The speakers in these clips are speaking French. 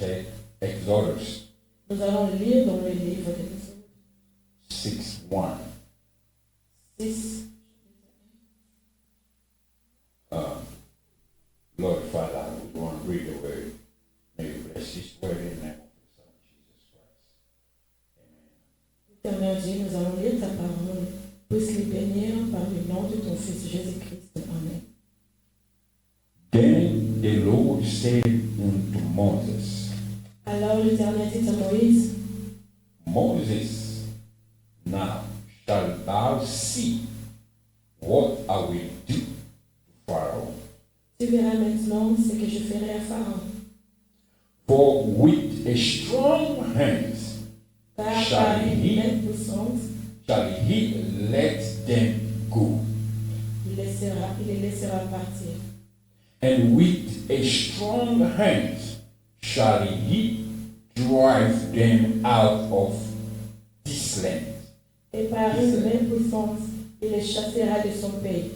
take Exodus Nous allons lire dans le livre d'Exode 6:1. 6. Lord Father, we want to read the word. May you bless this word in the name of the Son, Jesus Christ. Amen. Éternel Dieu, nous allons lire ta parole. Puisse les bénir par le nom de ton Fils Jésus-Christ. Amen. Then the Lord said unto Moses, Alors l'Éternel dit à Moïse, Moses, now shalt thou see what I will do to Pharaoh. tu verras maintenant ce que je ferai à Pharaon. For with a strong hand Car shall par une he, main puissante, shall he let them go, il les laissera partir. and with a strong hand shall he drive them out of this land. Et par une main puissante, il les chassera de son pays.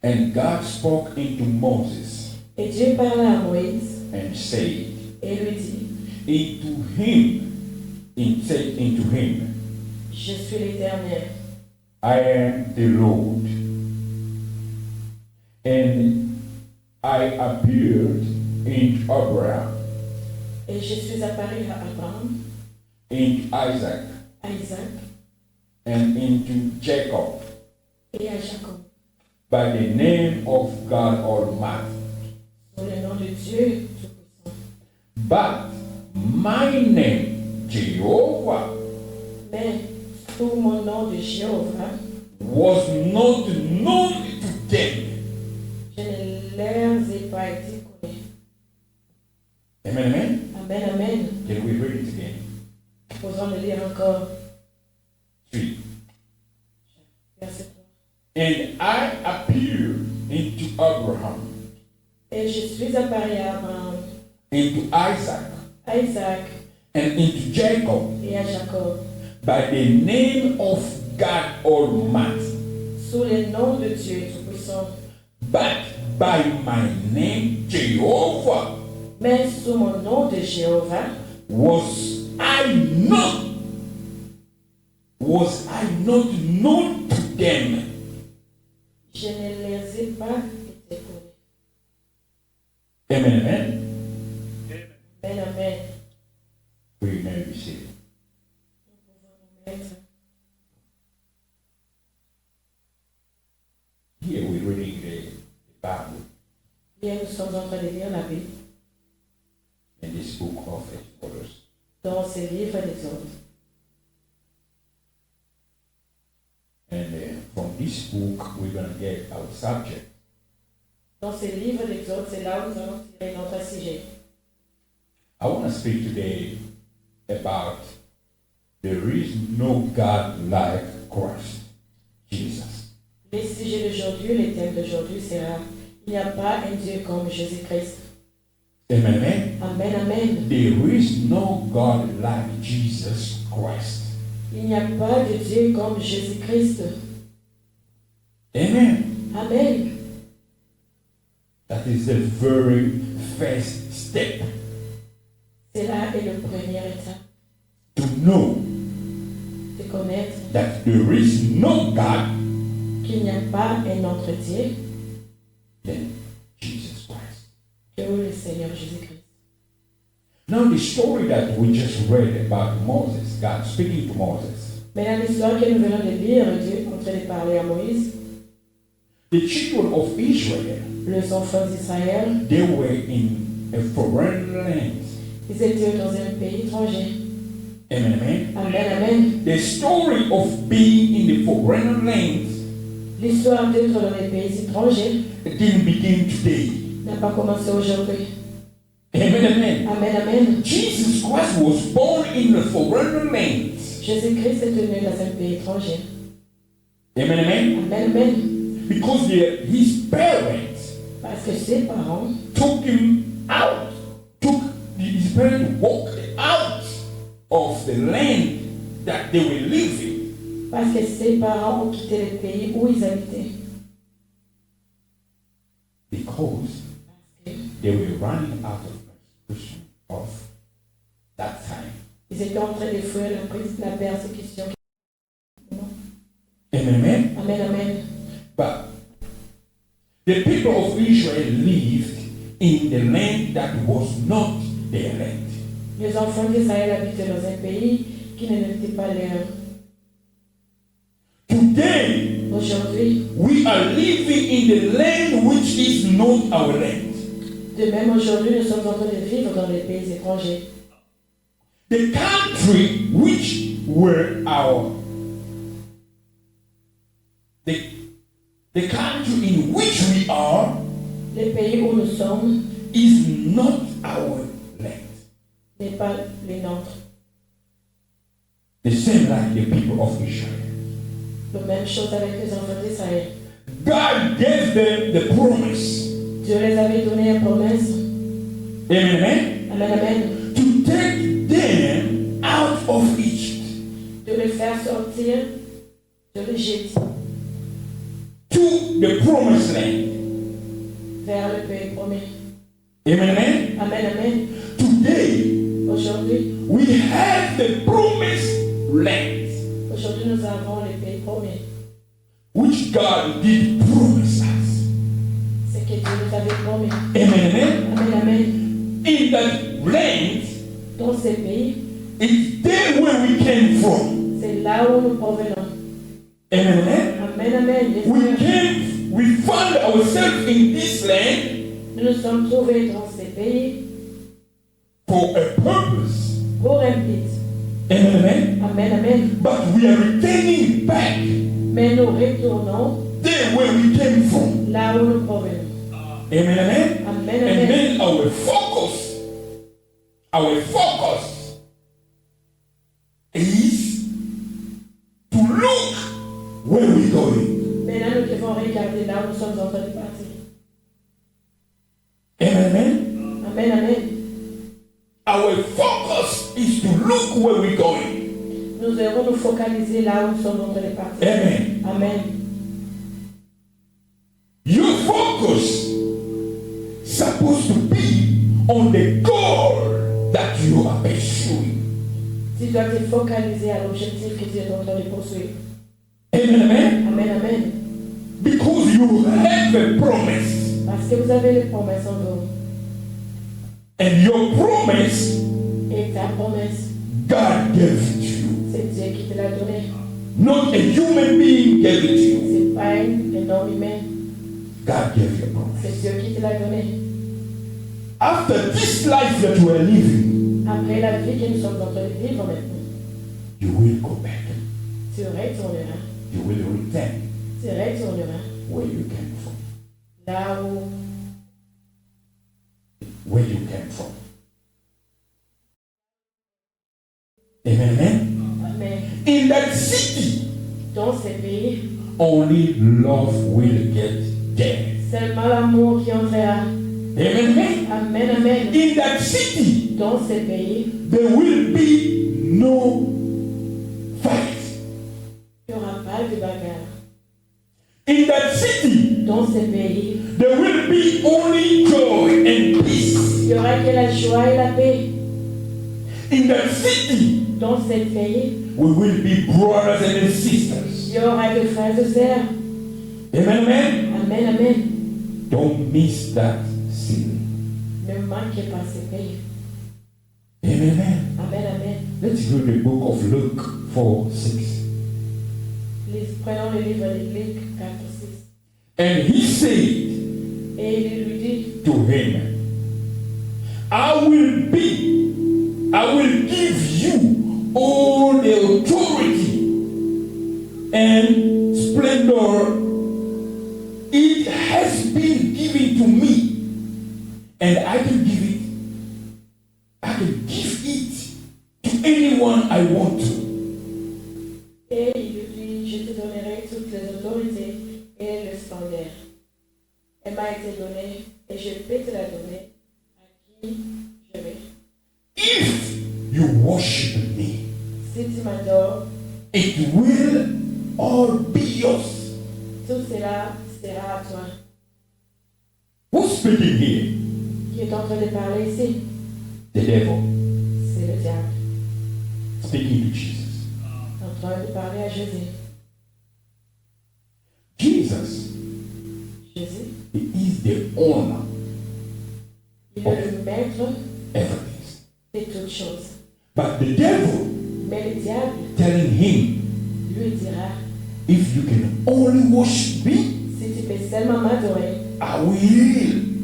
And God spoke unto Moses Et Dieu parla à Moïse and said et lui dit, said unto him, je suis l'Éternel, I am the Lord. And I appeared in Abraham, et je suis apparu à Abraham, in Isaac, à Isaac and into Jacob et à Jacob, by the name of God Almighty. sous le nom de Dieu Tout-Puissant. But my name, Jehovah, Mais sous mon nom de Jéhovah, was not known to them. je ne les ai pas été connu. Amen, amen. Amen, amen. Can we read it again? Posons le lire encore. 3. Verset 3. And I appeared into Abraham, Et je suis apparu à Abraham, into Isaac, à Isaac and into Jacob et à Jacob, by the name of God Almighty. sous le nom de Dieu Tout-Puissant. But by my name, Jehovah, Mais sous mon nom de Jéhovah, was I not known to them. je ne les ai pas été connus. Amen, amen. Amen, amen. We may be seated. Nous pouvons nous mettre. Here we're reading the Bible Bien, nous sommes en train de lire la Bible in this book of Exodus. dans ce livre d'Exode. And from this book, we're going to get our subject. Dans ce livre d'Exode, c'est là où nous allons tirer notre sujet. I want to speak today about there is no God like Christ, Jesus. Le sujet d'aujourd'hui, le thème d'aujourd'hui sera il n'y a pas un Dieu comme Jésus-Christ. Amen, amen. Amen, amen. There is no God like Jesus Christ. Il n'y a pas de Dieu comme Jésus-Christ. Amen. Amen. That is the very first step Cela est le premier état to know de connaître that there is no God qu'il n'y a pas un autre Dieu than Jesus Christ. que le Seigneur Jésus-Christ. Now, the story that we just read about Moses, God speaking to Moses, Mais dans l'histoire que nous venons de lire, Dieu est en train de parler à Moïse, the children of Israel, les enfants d'Israël, they were in a foreign land. ils étaient dans un pays étranger. Amen, amen. Amen, amen. The story of being in the foreign land L'histoire d'être dans les pays étrangers didn't begin today. n'a pas commencé aujourd'hui. Amen, amen. Amen, amen. Jesus Christ was born in a foreign land. Jésus-Christ est né dans un pays étranger. Amen, amen. Amen, amen. Because his parents Parce que ses parents took him out, his parents walked out of the land that they were living. Parce que ses parents ont quitté le pays où ils habitaient. Because they were running out of Ils étaient en train de fuir la persécution. Amen. Amen, amen. But the people of Israel lived in the land that was not their land. Les enfants d'Israël habitaient dans un pays qui n'était pas leur. Today, Aujourd'hui, we are living in the land which is not our land. de même aujourd'hui, nous sommes en train de vivre dans les pays étrangers. The country which were our the country in which we are Les pays où nous sommes is not our land. n'est pas les nôtres. The same like the people of Israel. La même chose avec les enfants d'Israël. God gave them the promise. Dieu les avait donné une promesse. Amen. Amen, amen. To take them out of Egypt. De les faire sortir de l'Égypte To the promised land. vers le pays promis. Amen. Amen, amen. Today, Aujourd'hui, we have the promised land. aujourd'hui, nous avons le pays promis. Which God did promise us. C'est que Dieu nous avait promis. Amen. Amen, amen. In that land, Dans ces pays, it's there where we came from. c'est là où nous provenons. Amen. Amen, amen. We found ourselves in this land Nous nous sommes trouvés dans ces pays for a purpose. pour un but. Amen. Amen, amen. But we are returning back Mais nous retournons there where we came from. là où nous provenons. Amen. Amen, And amen. then our focus is to look where we're going. Maintenant, nous devons regarder là où nous sommes en train de partir. Amen. Amen, amen. Our focus is to look where we're going. Nous devons nous focaliser là où nous sommes en train de partir. Amen. Amen. Your focus supposed to be on the goal that you are pursuing. Tu dois te focaliser à l'objectif que tu es en train de poursuivre. Amen. Amen, amen. Because you have a promise. Parce que vous avez les promesses en vous. And your promise, Et ta promesse, God gave it to you. c'est Dieu qui te l'a donné. Not a human being gave it to you. C'est pas un homme humain. God gave you a promise. C'est Dieu qui te l'a donné. After this life that you are living, Après la vie que nous sommes en train de vivre maintenant, you will go back. tu retourneras. You will return Tu retourneras where you came from. là où Where you came from. Amen. Amen. In that city, Dans ces pays, only love will get there. seulement l'amour qui entrera. Amen. Amen, amen. In that city, Dans ces pays, there will be no fight. il n'y aura pas de bagarre. In that city, Dans ces pays, there will be only joy and peace. il n'y aura que la joie et la paix. In that city, Dans ces pays, we will be brothers and sisters. il y aura des frères et sœurs. Amen, amen. Amen, amen. Don't miss that city. Ne manquez pas ces pays. Amen, amen. Amen, amen. Let's read the book of Luke 4:6. Prenons le livre de Luc 4, 6. And he said Et il lui dit, to him, I will give you all the authority and splendor. It has been given to me, and I can give it to anyone I want to. et il lui dit, je te donnerai toutes les autorités et le standard. Elle m'a été donnée et je peux te la donner à qui je veux. If you worship me, Si tu m'adores, it will all be yours. tout cela sera à toi. Who's speaking here? Qui est en train de parler ici? The devil. C'est le diable. speaking to Jesus. en train de parler à Jésus. Jesus Jésus, is the owner il est le maître of everything. de toutes choses. But the devil Mais le diable telling him, lui dira, if you can only worship me, si tu peux seulement m'adorer,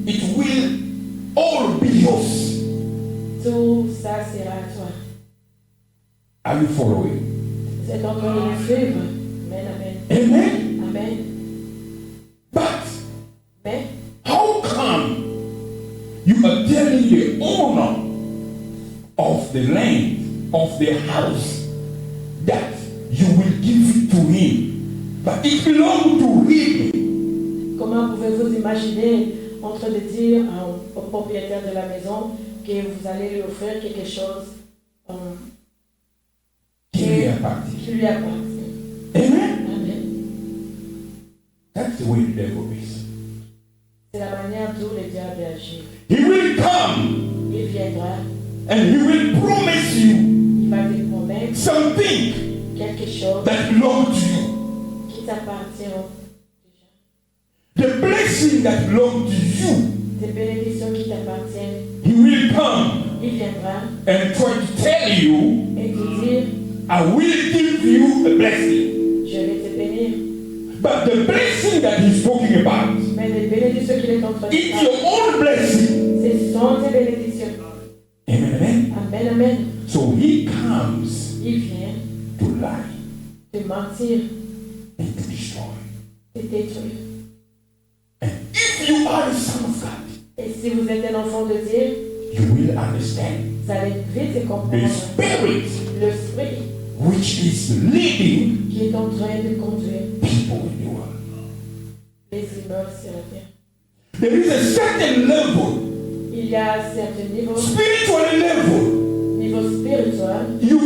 it will all be yours. tout ça sera à toi. Are you following? Vous êtes en train de me suivre. Amen, amen. Amen. Amen. But Mais how come you are telling the owner of the land, of the house, that you will give it to him, but it belongs to him? comment pouvez-vous imaginer en train de dire au propriétaire de la maison que vous allez lui offrir quelque chose Qui lui appartient. qui lui appartient? Amen. Amen. That's the way the devil is. C'est la manière dont le diable agit. He will come Il viendra, and he will promise you il va te promettre something quelque chose that belongs to you. qui t'appartient déjà. The blessing that belongs to you. Des bénédictions qui t'appartiennent. He will come Il viendra and try to tell you, et te dire, I will give you a blessing. je vais te bénir. But the blessing that he's talking about, Mais les bénédictions qu'il est en train de it's faire, your own blessing. ce sont tes bénédictions. Amen, amen. Amen, amen. So he comes Il vient to lie te mentir, and to destroy. te détruire. And if you are the son of God, Et si vous êtes un enfant de Dieu, you will understand vous allez vite the comprendre spirit l'esprit which is leading qui est en train de conduire people in the world. les immeubles sur la terre. There is a certain level, Il y a un certain niveau spiritual level, spirituel you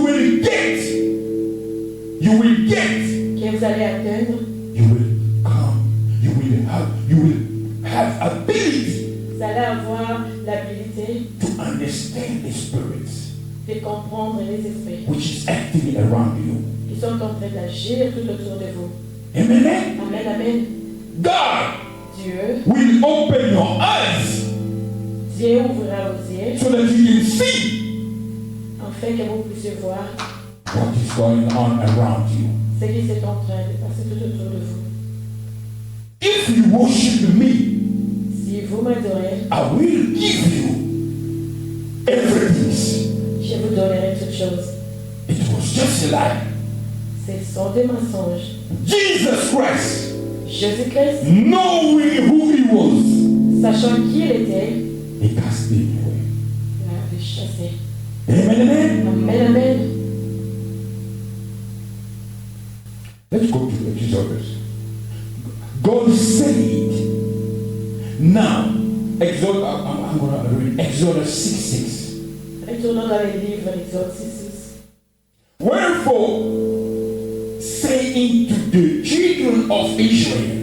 will get, que vous allez atteindre. you will come, you will have ability Vous allez avoir l'habilité to understand the spirits de comprendre les esprits which is acting around you. qui sont en train d'agir tout autour de vous. Amen. Amen, amen. God Dieu, will open your eyes Dieu ouvrira vos yeux so that you can see afin que vous puissiez voir what is going on around you. ce qui est en train de passer tout autour de vous. If you worship me, Si vous m'adorez, I will give you everything. je vous donnerai toutes choses. It was just a lie. Ce sont des mensonges. Jesus Christ, Jésus-Christ, knowing who he was, sachant qui il était, he cast him away. l'avait chassé. Amen, amen. Amen, amen. Let's go to Exodus. God said, now, Exodus, I'm going to read Exodus 6:6. Retournons dans les livres d'Exode 6. Wherefore, saying to the children of Israel,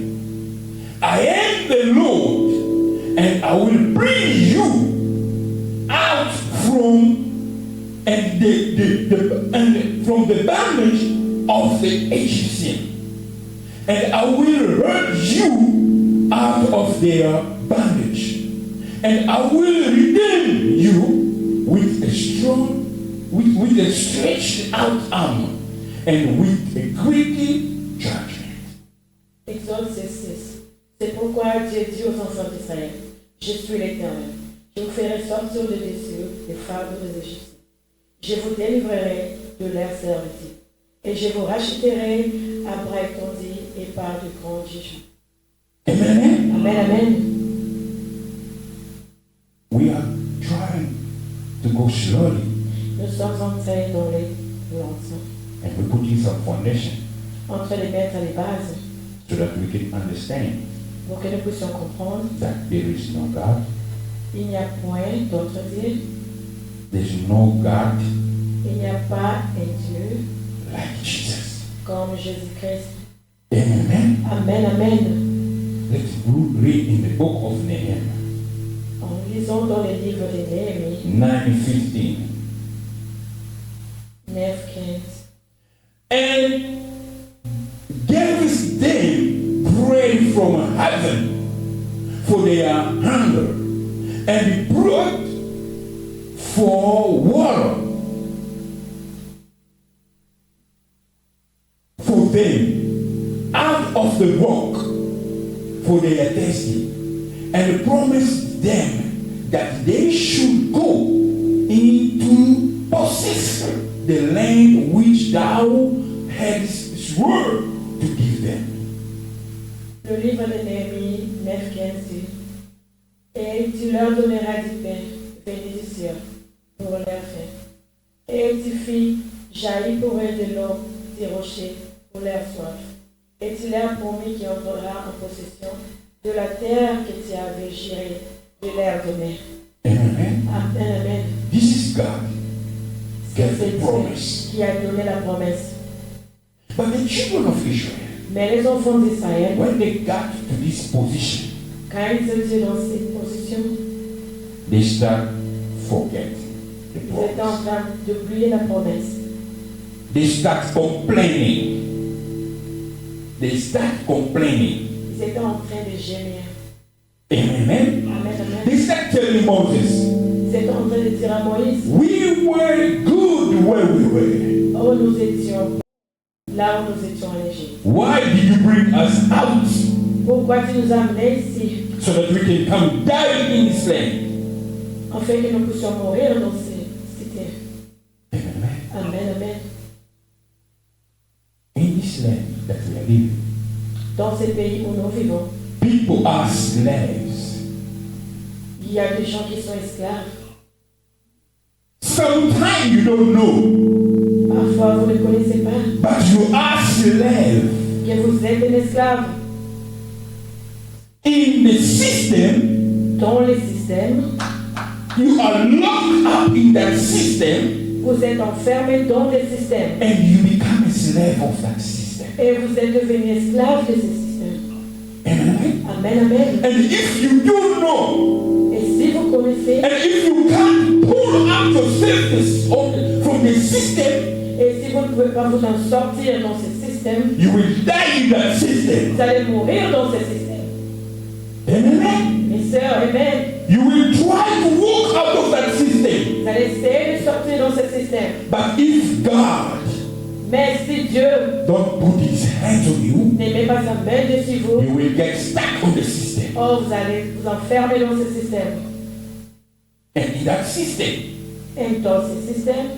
I am the Lord, and I will bring you out from from the bondage of the Egyptian, and I will hurt you out of their bondage, and I will redeem you with a strong, with a stretched out arm, and with a great judgment. Exode 6. C'est pourquoi Dieu dit aux enfants d'Israël, je suis l'Éternel. Je vous ferai sortir de dessus les fardeaux des Égyptiens. Je vous délivrerai de leur servitude. Et je vous rachèterai à bras étendus et par de grands jugements. Amen. Amen, amen. We are trying to go slowly, Nous sommes entrés dans les lentement, and we're putting some foundation en train de mettre les bases so that we can understand pour que nous puissions comprendre that there is no God, il n'y a point d'autre Dieu, there's no God il n'y a pas un Dieu like Jesus. comme Jésus-Christ. Amen. Amen, amen. Let's read in the book of Nehemiah En lisant dans les livres de Néhémie, 9:15. 9:15. And gave them bread from heaven for their hunger, and brought for water for them out of the rock for their thirsty, and promised them that they should go into possess the land which thou hadst sworn to give them. Le livre de Néhémie 9:15 dit: Et tu leur donneras du pain, bénédiction, pour leur faim. Et tu fis jaillir pour eux de l'eau des rochers pour leur soif. Et tu leur promis qu'ils entreront en possession de la terre que tu avais juré de leur donner. Amen. Amen, amen. This is God. C'est Gave the Dieu promise. qui a donné la promesse. But the children of Israel, Mais les enfants d'Israël, when they got to this position, quand ils étaient dans cette position, they start forgetting the ils étaient en promise. train d'oublier la promesse. They start complaining. They start complaining. Ils étaient en train de gémir. Amen. Amen, amen. They start telling Moses, Ils étaient en train de dire à Moïse: we were good where we were. oh, nous étions là où nous étions en Égypte. Why did you bring us out Pourquoi tu nous as amenés ici, so that we can come die in this land? afin que nous puissions mourir dans ces cités? Amen. Amen, amen. In this land that we are living, Dans ces pays où nous vivons, people are slaves. il y a des gens qui sont esclaves. Sometimes you don't know, Parfois, vous ne connaissez pas but you are slave. que vous êtes un esclave. In the system, Dans les systèmes, you are locked up in that system, vous êtes enfermé dans des systèmes. and you become a slave of that system. Et vous êtes devenu esclave de ces systèmes. Amen. Amen, amen. And if you don't know, Et si vous connaissez, and if you can't pull out yourself from the system, et si vous ne pouvez pas vous en sortir dans ces systèmes, you will die in that system. vous allez mourir dans ces systèmes. Amen. Mes sœurs, amen. You will try to walk out of that system. Vous allez essayer de sortir dans ce système. But if God Mais si Dieu don't put his hands on you, ne met pas sa main dessus vous, you will get stuck on the system. oh, vous allez vous enfermer dans ce système. And in that system, Et dans ce système,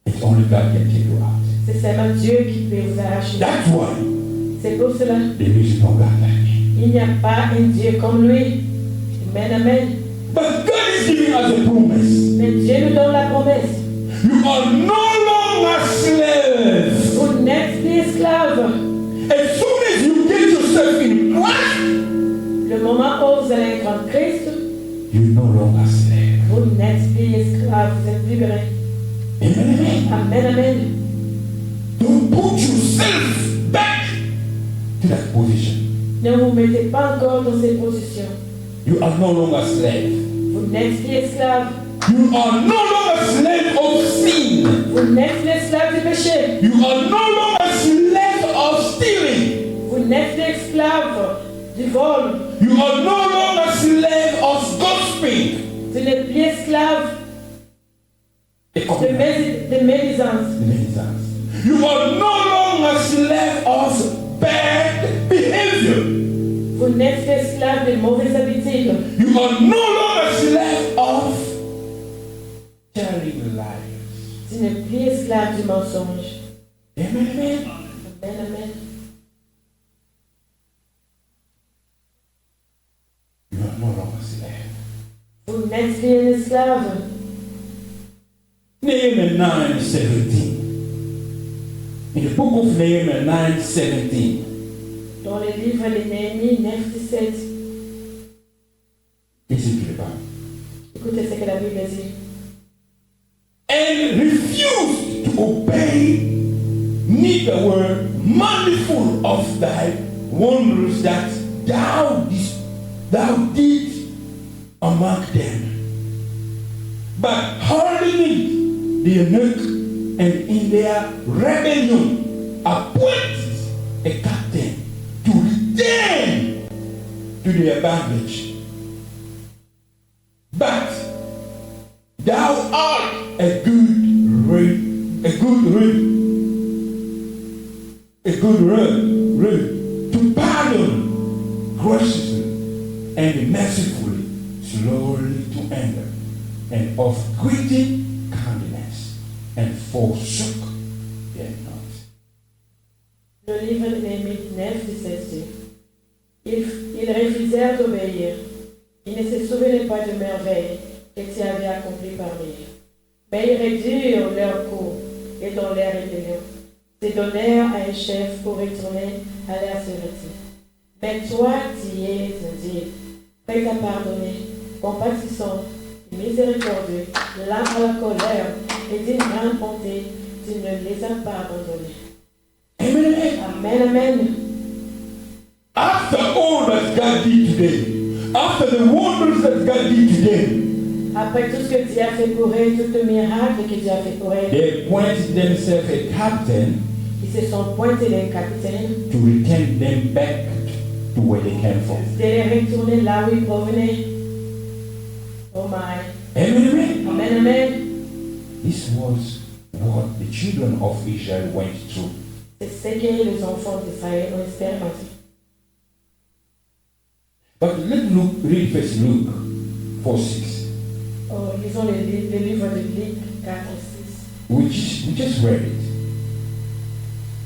it's only God can take you out. c'est seulement Dieu qui peut vous arracher. That's why C'est pour cela there is no God like me. il n'y a pas un Dieu comme lui. Amen, amen. But God is giving us a promise. Mais Dieu nous donne la promesse. You are no longer slaves. Vous n'êtes plus esclaves. As soon as you get yourself in Christ, Le moment où vous allez être en Christ, you're no longer slaves. vous n'êtes plus esclaves, vous êtes libérés. Amen, amen. Amen, amen. Don't put yourself back to that position. Ne vous mettez pas encore dans cette position. You are no longer slaves. Vous n'êtes plus esclaves. You are no longer slave of sin. Vous n'êtes plus esclaves du péché. You are no longer slave of stealing. Vous n'êtes plus esclaves du vol. You are no longer slave of gossiping. Vous n'êtes plus esclaves de médisance. You are no longer slave of bad behavior. Vous n'êtes plus esclaves de mauvaises habitudes. You are no longer slave of telling lies. Tu n'es plus esclave du mensonge. Amen, amen. Amen, amen. You are no longer slave. Vous n'êtes plus un esclave. Nehemiah 9:17. In the book of Nehemiah 9:17. Dans le livre de Néhémie 9:17. Listen to the Bible. Écoutez ce que la Bible dit. And refused to obey, neither were mindful of thy wonders that thou didst among them, but hardening their neck and in their rebellion appointed a captain to return to their bondage. But thou art a good to pardon graciously and mercifully, slowly to anger, and of great kindness, and forsook their not. Le livre de Néhémie 9, 17 dit, ils refusèrent d'obéir. Ils ne se souvenaient pas de merveilles que tu avais accomplies parmi eux. Mais ils réduirent leur cours et dans leur rébellion se donnèrent à un chef pour retourner à leur servitude. Mais toi, tu es un Dieu, prêt à pardonner, compatissant, miséricordieux, lent à la colère et d'une grande bonté, tu ne les as pas abandonnés. Amen. Amen, amen. After all that God did today, after the wonders that God did today, après tout ce que Dieu a fait pour eux, tout le miracle que Dieu a fait pour eux, they appointed themselves a captain ils se sont pointés d'un capitaine to return them back to where they came from. de les retourner là où ils provenaient. Oh my. Amen. Amen, amen. This was what the children of Israel went through. C'est ce que les enfants d'Israël ont expérimenté. But let's read first Luke 4:6. Oh, lisons le livre de Luc 4 et 6. We just read it.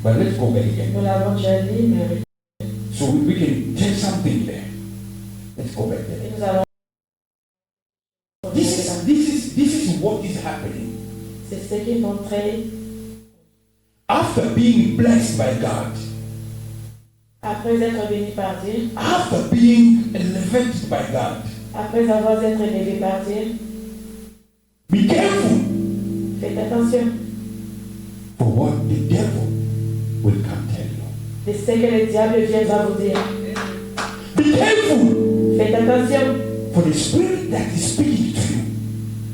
But let's go back again. Nous l'avons déjà lu, mais So we can tell something there. Let's go back there. nous allons. This is what is happening. C'est ce qui est montré After being blessed by God, après être béni par Dieu, after being elevated by God, après avoir été élevé par Dieu. be careful Faites attention for what the devil will come tell you. de ce que le diable viendra vous dire. Be careful Faites attention for the spirit that is speaking to you.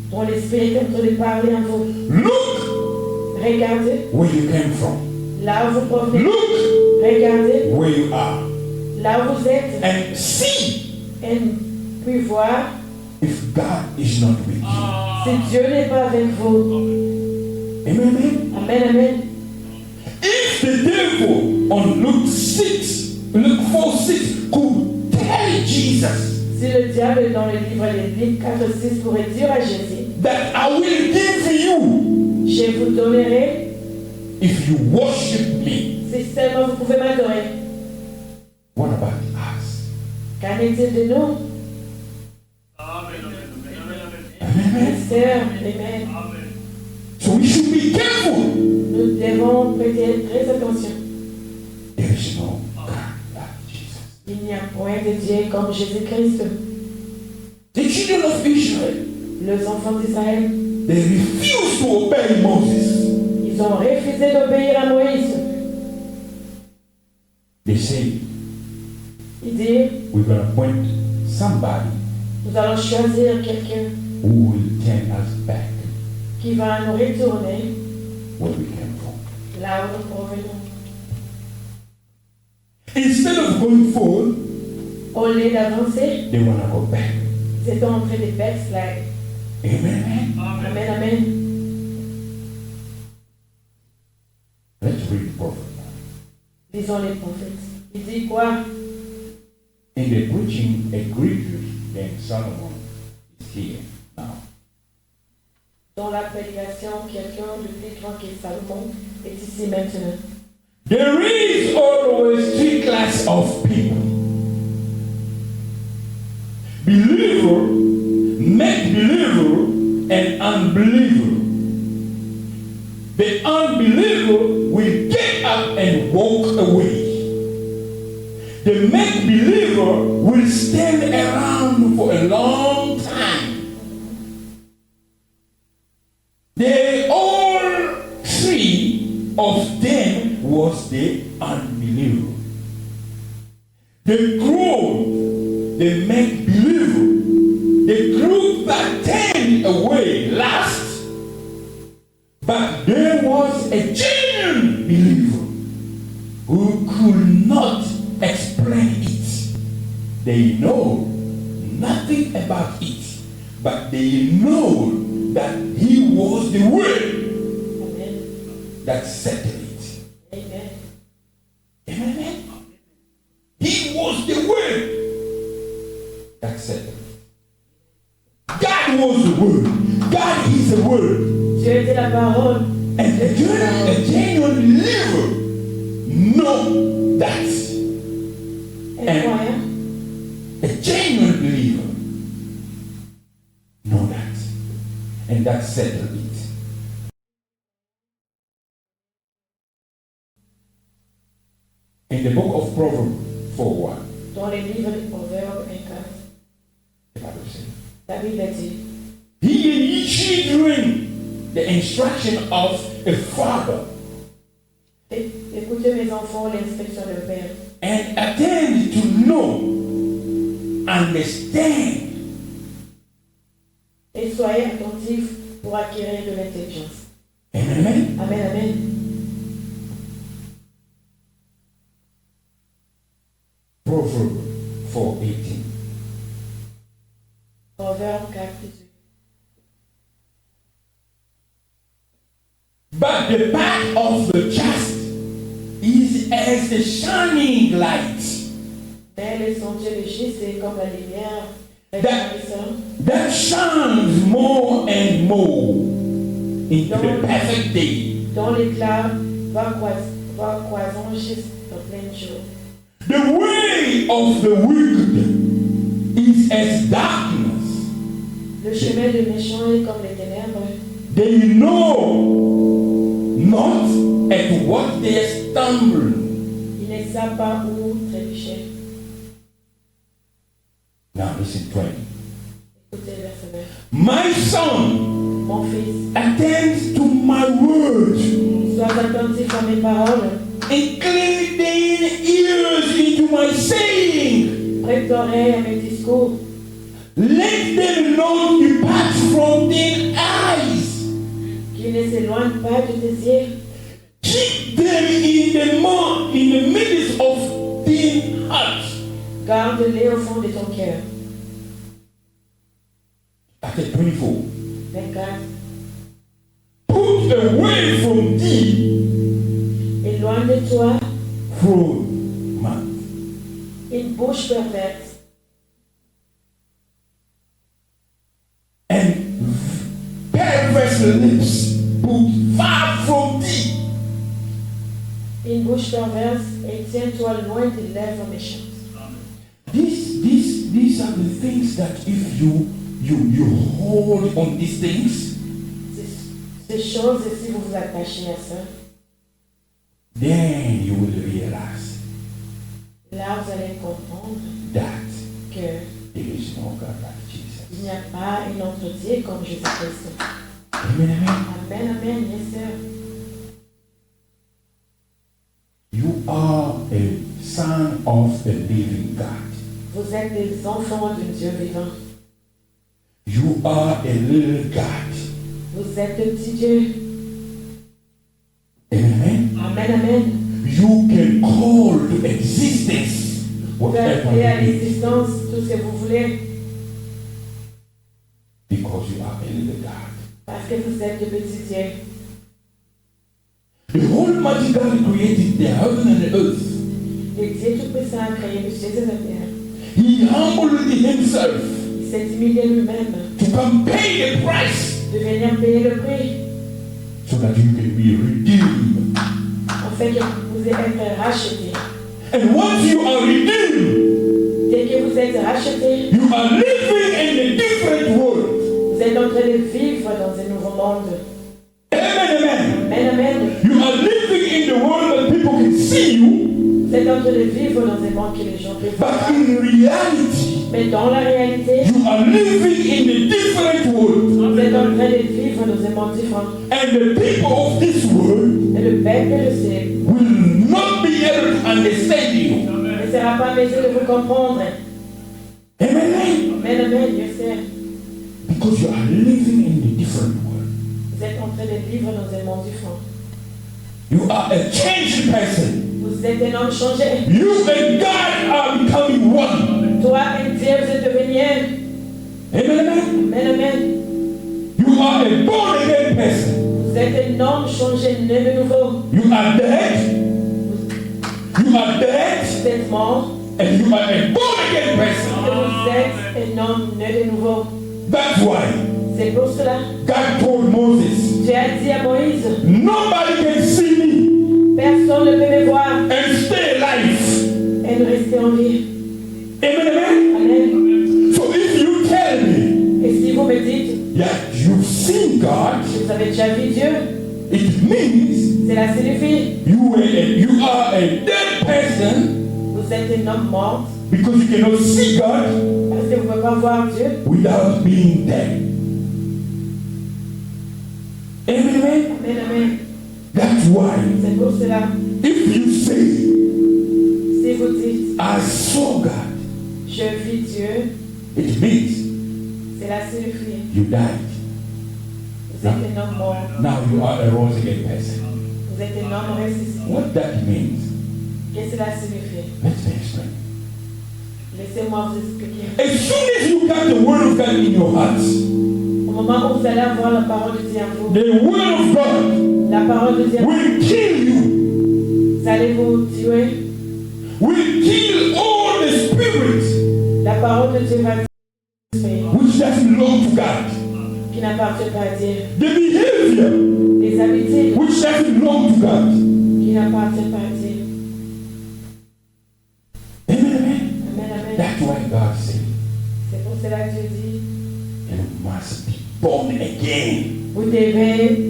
pour l'esprit qui est en train de parler en vous. Look Regardez where you came from. là où vous provenez. Look Regardez where you are. là où vous êtes. And see Et puis voir if God is not with you. si Dieu n'est pas avec vous. Amen. Amen, amen. If the devil on Luke 4:6 could tell Jesus Si le diable dans le livre de Luc 4:6 pourrait dire à Jésus, that I will give you je vous donnerai if you worship me, si seulement vous pouvez m'adorer. what about us? Qu'en est-il de nous? Mes sœurs, amen. So we should be careful. Nous devons prêter très attention. There is no God like Jesus. Il n'y a point de Dieu comme Jésus-Christ. The children of Israel, Les enfants d'Israël, they refused to obey Moses. ils ont refusé d'obéir à Moïse. They say, Ils disent, we're going to appoint somebody nous allons choisir quelqu'un who will turn us back qui va nous retourner where we came from. là où nous provenons. Instead of going forward, Au lieu d'avancer, they want to go back. c'est en train de backslide. Amen. Amen, amen. Let's read the prophet. Lisons les prophètes. Il dit quoi? In the preaching, a Greek named Solomon is here now. Dans la prédication, quelqu'un de plus grand que Salomon est ici maintenant. There is always three classes of people. Believer, make believer, and unbeliever. The unbeliever will get up and walk away. The make believer will stand around for a long time. They all three of them was the unbeliever. The group, the make believer, the group that turned away last, but there was anything about it, but they know that he was the word that settled it. Amen. Amen. He was the word that settled it. God was the word. God is the word. Dieu était la parole. And a genuine believer know that. Un croyant. A genuine believer know that. And that settled it. In the book of Proverbs 4:1, Dans les livres de Proverbes 1:4, the Bible says, la Bible dit, heed ye children the instruction of a father, écoutez mes enfants l'instruction de Père, and attend to know, understand. et soyez attentifs pour acquérir de l'intelligence. Amen. Amen, amen. Proverbs 4:18. Proverbes 4:18. But the path of the just is as the shining light Mais les sentiers de juste, c'est comme la lumière resplendissante that shines more and more into the perfect day. dont l'éclat va croisant juste en plein jour. The way of the wicked is as darkness. Le chemin des méchants est comme les ténèbres. They know not at what they stumble. Ils ne savent pas où trébucher. Now listen to me. Écoutez le verset 9. My son, Mon fils, attend to my words. sois attentif à mes paroles. Incline thine ears into my saying. Prête l'oreille à mes discours. Let them not depart from thine eyes. Qu'ils ne s'éloignent pas de tes yeux. Keep them in the midst of thine heart. Garde-les au fond de ton cœur. Chapter 24. 24. Put away from thee Éloigne de toi from man. une bouche perverse And perverse lips put far from thee. Une bouche perverse et tiens-toi loin des lèvres méchantes. These are the things that if you hold on these things, Ces choses, et si vous vous attachez à ça, then you will realize là vous allez comprendre that que there is no God like Jesus. il n'y a pas un autre Dieu comme Jésus-Christ. Amen, amen. Amen, amen, yes sir. You are a son of the living God. Vous êtes des enfants d'un Dieu vivant. You are a little God. Vous êtes de petits dieux. Amen. Amen, amen. You can call to existence Vous pouvez whatever appeler à you need l'existence tout ce que vous voulez because you are a little God. parce que vous êtes de petits dieux. The Almighty God created the heaven and the earth. Le Dieu Tout-Puissant a créé le ciel et la terre. He humbled himself Il s'est humilié lui-même to come pay the price de venir payer le prix so that you can be redeemed. afin que vous puissiez être rachetés. And once you are redeemed, Dès que vous êtes rachetés, you are living in a different world. vous êtes en train de vivre dans un nouveau monde. Amen, amen. Amen, amen. You are living in the world that people can see you, Vous êtes en train de vivre dans un monde que les gens peuvent voir. but in reality, Mais dans la réalité, you are living in a different world. vous êtes en train de vivre dans un monde différent. And the people of this world Et le peuple de ce will not be able to understand you. ne sera pas en mesure de vous comprendre. Amen. Amen, amen, yes sir. Because you are living in a different world. Vous êtes en train de vivre dans un monde différent. You are a changed person. Vous êtes un homme changé. You and God are becoming one. Toi et Dieu, vous êtes devenus un. a born again person. Vous êtes un homme changé, né de nouveau. You are dead. You are dead. Vous êtes mort. And you are a born again Et person. vous êtes un homme né de nouveau. That's why C'est pour cela. God told Moses, Dieu a dit à Moïse, nobody can see me personne ne peut me voir and stay alive. et de rester en vie. Amen, amen. Amen. So if you tell me Et si vous me dites that you've seen God, que vous avez déjà vu Dieu, it means cela signifie you are a dead person vous êtes un homme mort because you cannot see God parce que vous ne pouvez pas voir Dieu without being dead. Amen, amen. Amen, amen. That's why C'est pour cela, if you say, si vous dites I saw God, je vis Dieu, it means cela signifie you died. vous êtes un homme mort, Now you are a rose again person. vous êtes un homme ressuscité. What that means, Qu'est-ce que cela signifie? let me explain. Laissez-moi vous expliquer. As soon as you got the word of God in your heart, Au moment où vous allez avoir la parole de Dieu en vous, the word of God la parole de Dieu will kill you, vous allez vous tuer. will kill all the spirits La parole de Dieu va tuer which doesn't belong to God. qui n'appartient pas à Dieu. The behavior Les habitudes which doesn't belong to God. qui n'appartiennent pas à Dieu. Amen, amen. Amen, amen. That's why God said, C'est pour cela que Dieu dit, you must be born again. vous devez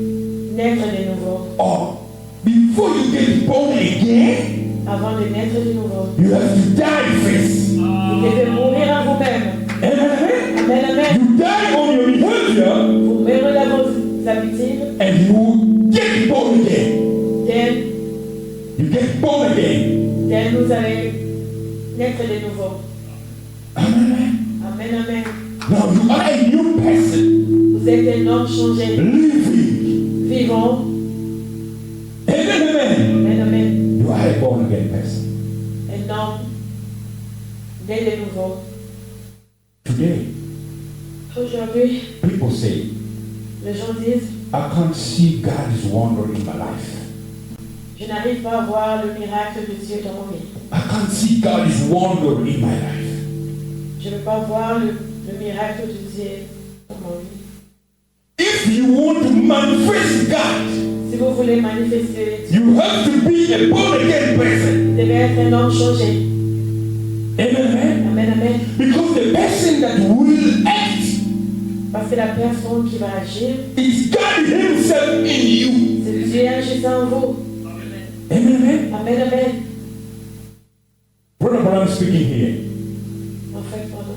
naître de nouveau. Or, before you get born again, Avant de naître de nouveau, you have to die first. vous devez mourir en vous-même. Amen, amen. Amen, amen. You die on your behavior Vous mourrez dans vos habitudes. and you get born again. Then You get born again. vous allez naître de nouveau. Amen. Amen, amen. Now you are a new person Vous êtes un homme changé, living. vivant. Amen, amen. Amen, amen. You are a born again person. Un homme né de nouveau. Today, Aujourd'hui, people say, les gens disent, I can't see God's wonder in my life. je n'arrive pas à voir le miracle de Dieu dans ma vie. I can't see God's wonder in my life. Je ne peux pas voir le miracle de Dieu dans ma vie. If you want to manifest God, Si vous voulez manifester Dieu, you have to be a born again person. vous devez être un homme changé. Amen, amen. Amen, amen. Because the person that will act Parce que la personne qui va agir, is God Himself in you. c'est Dieu agissant en vous. Amen, amen. Amen, amen. Brother Branham speaking here. En fait, pardon.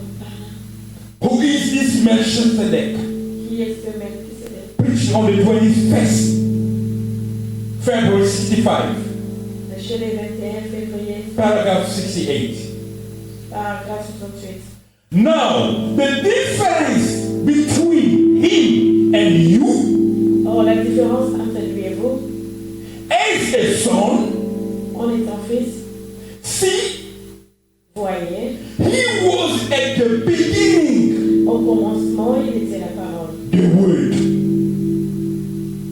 Who is this Melchizedek? Qui est ce mec qui se lève? Preaching on the 21st February 65, Le chez les 21 février, paragraph 68. paragraphe 68. Now, the difference between him and you Or, la différence entre lui et vous, as a son, on est un fils, see, voyez, he was at the beginning, au commencement, il était la parole. the word,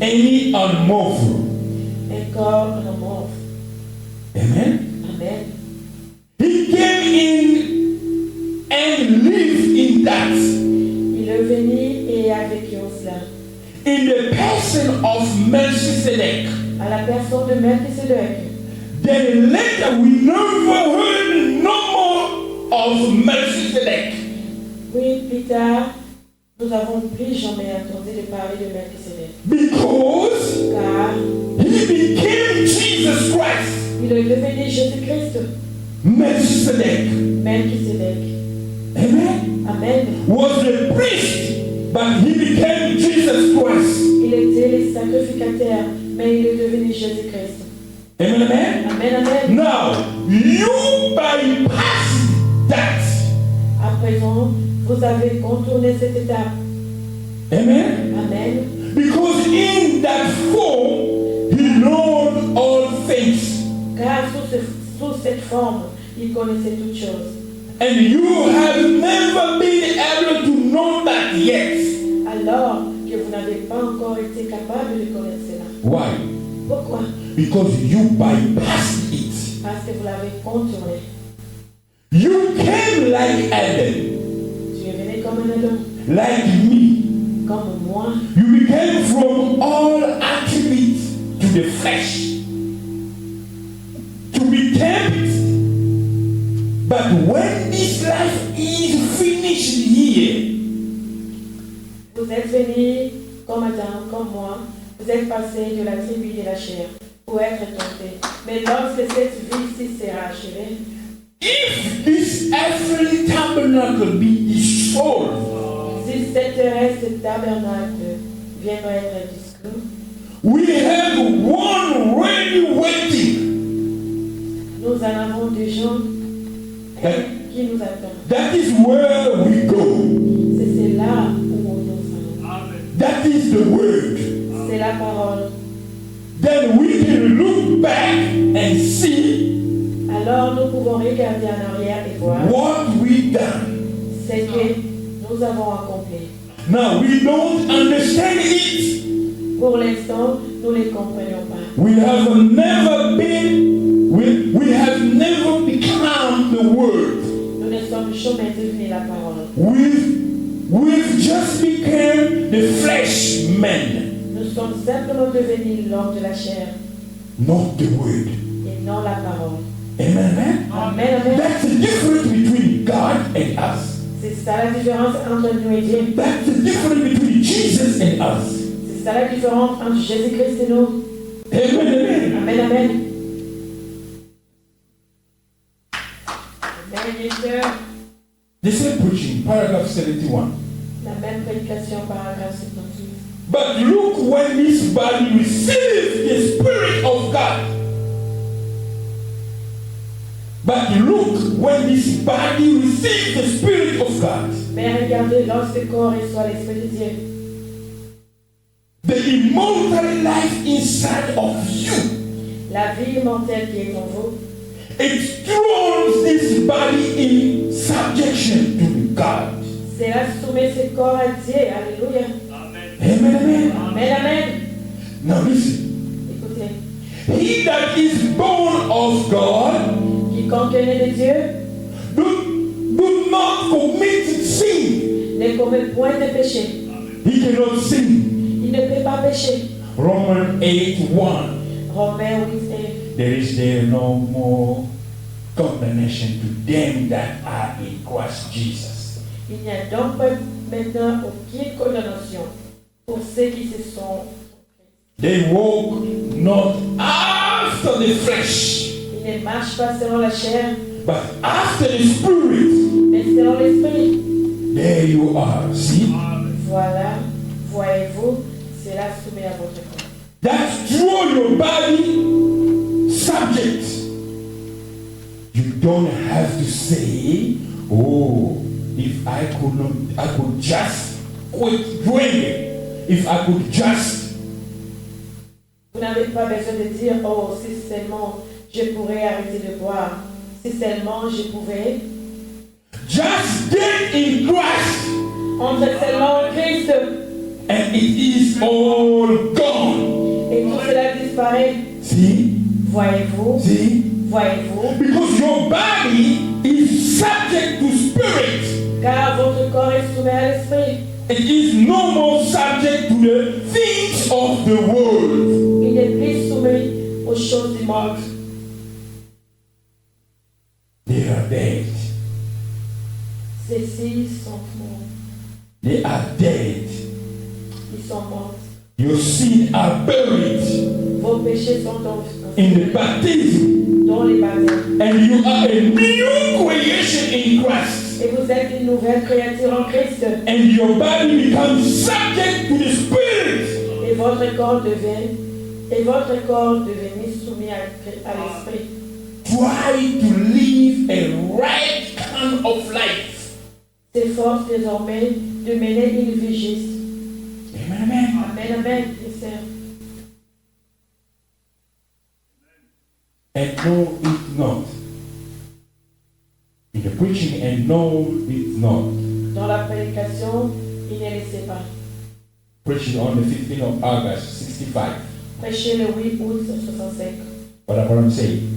any unmovable. Un corps amorphe. Amen. Amen. He came in and lived in that, Il est venu et a vécu en cela. in the person of Melchizedek. À la personne de Melchizedek. Then later we never heard no more of Melchizedek. Oui, plus tard, nous n'avons plus jamais entendu de parler de Melchizedek. Because Car he became Jesus Christ. il est devenu Jésus-Christ. Melchizedek, Melchizedek. amen, Amen. was the priest, but he became Jesus Christ. Il était le sacrificateur, mais il est devenu Jésus-Christ. Amen, amen. Amen, amen. Now, you bypass that. À présent, vous avez contourné cette étape. Amen. Amen. Because in that form, he knows all things. Car sous cette forme, il connaissait toutes choses. And you have never been able to know that yet. Alors que vous n'avez n'avez pas encore été capable de connaître cela. Why? Pourquoi? Because you bypassed it. Parce que vous l'avez contourné. You came like Adam, Tu es venu comme un Adam, like me. comme moi. You became from all attributes to the flesh, to be tempted. But when this life is finished here, Vous êtes venu comme Adam, comme moi. Vous êtes passé de la tribu de la chair pour être tenté. Mais lorsque cette vie-ci sera achevée, if this earthly tabernacle be dissolved, si cette terrestre tabernacle vient à être disclos, we have one ready waiting. nous en avons des gens qui nous attendent. That is where we go. C'est là où nous allons. That is the word. C'est la parole. Then we can look back and see Alors nous pouvons regarder en arrière et voir what we done. ce que nous avons accompli. Now we don't understand it. Pour l'instant, nous ne les comprenons pas. We have never become the word. Nous ne sommes jamais devenus la parole. We've just become the flesh men, Nous sommes simplement devenus l'homme de la chair not the word. et non la parole. Amen, amen. Amen, amen. That's the difference between God and us. C'est ça la différence entre nous et Dieu. That's the difference between Jesus and us. C'est ça la différence entre Jésus-Christ et nous. Amen, amen. Amen, amen. Amen, bien sûr. The same preaching, paragraph 71. La même prédication, paragraphe 78. But look when this body receives the Spirit of God. But look when this body receives the Spirit of God. Mais regardez, lorsque le corps reçoit l'Esprit de Dieu, The immortal life inside of you. la vie immortelle qui est en vous, It throws this body in subjection to God. cela soumet ce corps à Dieu. Alléluia. Amen, amen. Amen, amen. Now listen. Écoutez, He that is born of God quiconque est né de Dieu do not commit sin. ne commet point de péché. He cannot sin. Il ne peut pas pécher. Romans 8:1. Romains 8, There is there no more condemnation to them that are in Christ Jesus. il n'y a donc pas maintenant aucune condamnation pour ceux qui se sont. They walk not after the flesh, Ils ne marchent pas selon la chair, but after the Spirit. mais selon l'esprit. There you are. See? Voilà, voyez-vous, cela soumet à votre corps. That's through your body subject. You don't have to say, oh, if I could just quit drinking. If I could just. Vous n'avez pas besoin de dire, oh, si seulement je pourrais arrêter de boire, si seulement je pouvais. Just get in Christ. Entre seulement en Christ, And it is all gone. et tout cela disparaît. See? Voyez-vous, See? voyez-vous, Because your body is subject to spirit. car votre corps est soumis à l'esprit. It is no more subject to the things of the world. Il n'est plus soumis aux choses du monde. They are dead. Ceux-ci sont morts. They are dead. Ils sont morts. Your sins are buried Vos péchés sont in the baptism. dans les baptêmes. And you are a new creation in Christ. Et vous êtes une nouvelle créature en Christ. And your body becomes subject to the Spirit. Et votre corps devient soumis à l'esprit. Try to live a right kind of life. S'efforce désormais de mener une vie juste. Amen, amen. Amen, amen, bien sûr. And no, it's not. In the preaching, and no, it's not. Dans la prédication, il ne le sait pas. preaching on the 15th of August, 65. Prêché le 8 août 65. What I'm saying.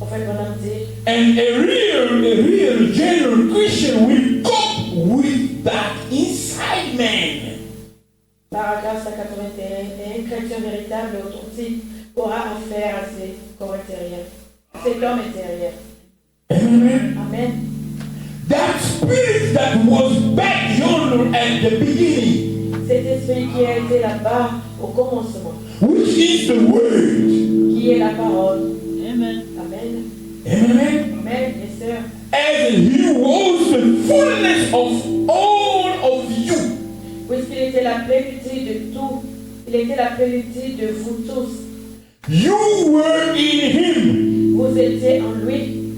En fait, Bonhomme dit, And a real, genuine Christian will cope with that inside man. paragraphe 181, et un chrétien véritable et authentique aura affaire à ses corps intérieurs, à cet homme intérieur. Amen. Amen. That spirit that was back yonder at the beginning, Cet esprit qui a été là-bas au commencement, which is the word. qui est la parole. Amen. Amen. Amen. Amen, bien sûr. As he was the fullness of all of you. Puisqu'il était la plénitude de tout, il était la plénitude de vous tous. You were in him Vous étiez en lui,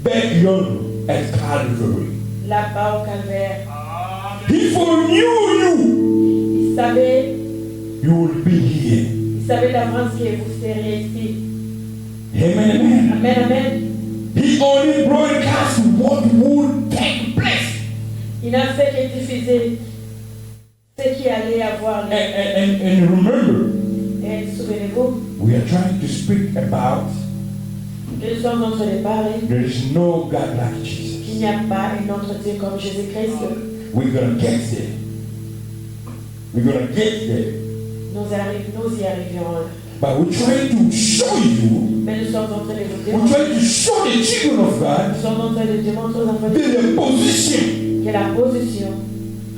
back yonder at Calvary. là-bas au calvaire. He foreknew you. Il savait You will be here. d'avance que vous seriez ici. Amen. Amen. Amen, amen. He only broadcast what would take place. Il n'a fait que diffuser ce qui allait avoir lieu. And remember, Et souvenez-vous, we are trying to speak about que nous sommes en train de parler there is no God like Jesus. qu'il n'y a pas un autre Dieu comme Jésus-Christ. We're going to get there. We're going to get there. Nous y arriverons là. But we're trying to show you, Mais nous sommes en train de vous we're démontrer, trying to show the children of God nous sommes en train de démontrer aux enfants de Dieu the position. que la position,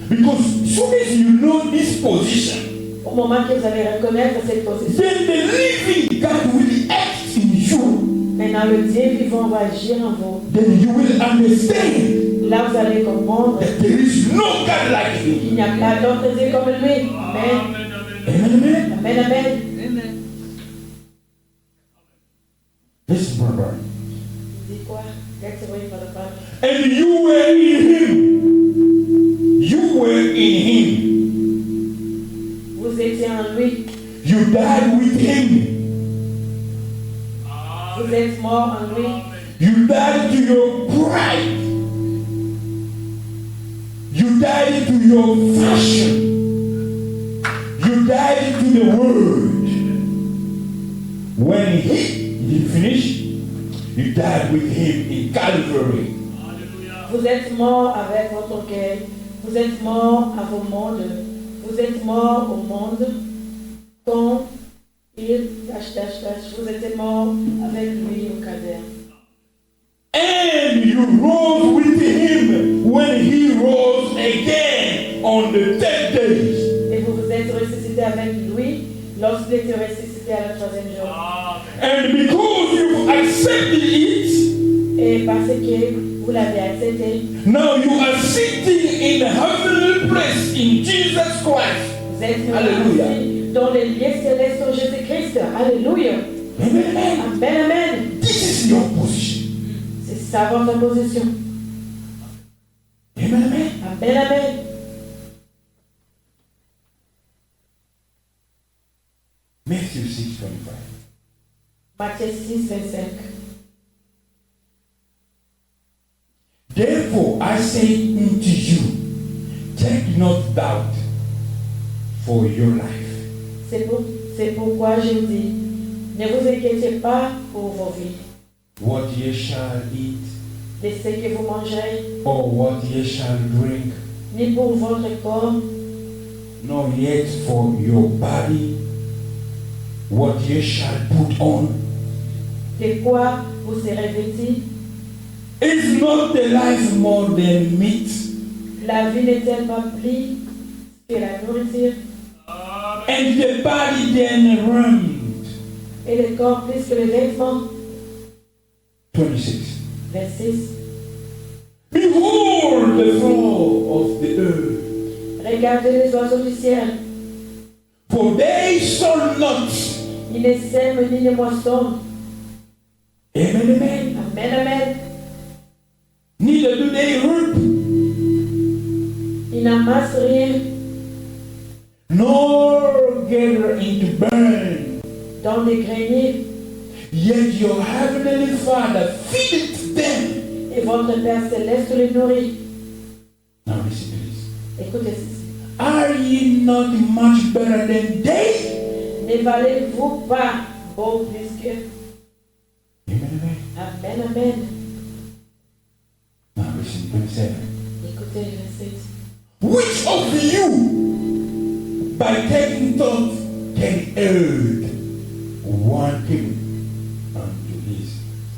Because soon as you know this position, au moment que vous allez reconnaître cette position, then the living God will act in you. maintenant le Dieu vivant va agir en vous. Then you will understand Là, vous allez comprendre that there is no God like qu'il him. n'y a pas d'autre Dieu comme lui. Amen. Amen. Amen, amen. Amen. Listen, brother. Il dit quoi? Get away from the Father. And you were in him. You were in him. Vous étiez en lui. You died with him. Vous êtes mort en lui. You died to your pride. You died to your fashion. You died to the word. When he didn't finish, you died with him in Calvary. Vous êtes mort avec votre orgueil. Vous êtes mort à vos mondes. Vous êtes mort au monde. Quand il vous êtes mort avec lui au calvaire. And you rose with him when he rose again on the 10th day. Et vous vous êtes ressuscité avec lui lorsqu'il était ressuscité à la troisième jour. And because you accepted it, Et parce que vous l'avez accepté, now you are sitting in the heavenly place in Jesus Christ. vous êtes Alléluia. assis dans les lieux célestes en Jésus-Christ. Alléluia. Amen. Amen, amen. This is your position. C'est ça votre position. Amen. Amen. Amen, amen. Matthew 6:25. Matthieu 6, 25. Therefore I say unto you, take not doubt for your life. C'est pourquoi je vous dis, ne vous inquiétez pas pour vos vies, What ye shall eat, de ce que vous mangerez, or what ye shall drink, ni pour votre corps, nor yet for your body, what ye shall put on. de quoi vous serez vêtis. Is not the life more than meat, La vie n'est-elle pas plus que la nourriture, and the body than raiment? et le corps plus que les vêtements. 26. Verset 6. Behold the flower of the earth, Regardez les oiseaux du ciel, for they sow not. ils ne sèment ni ne moissonnent. Amen, amen. Amen, amen. Neither do they reap, Ils n'amassent rien nor gather into barn. dans des greniers, Yet your heavenly Father feedeth them. et votre Père céleste les nourrit. Now listen to this. Écoutez ceci. Are ye not much better than they? Ne valez-vous pas beaucoup plus que? Amen, amen. Amen, amen. Now listen, 27. Écoutez le verset. Which of you, by taking thought, can add one cubit unto his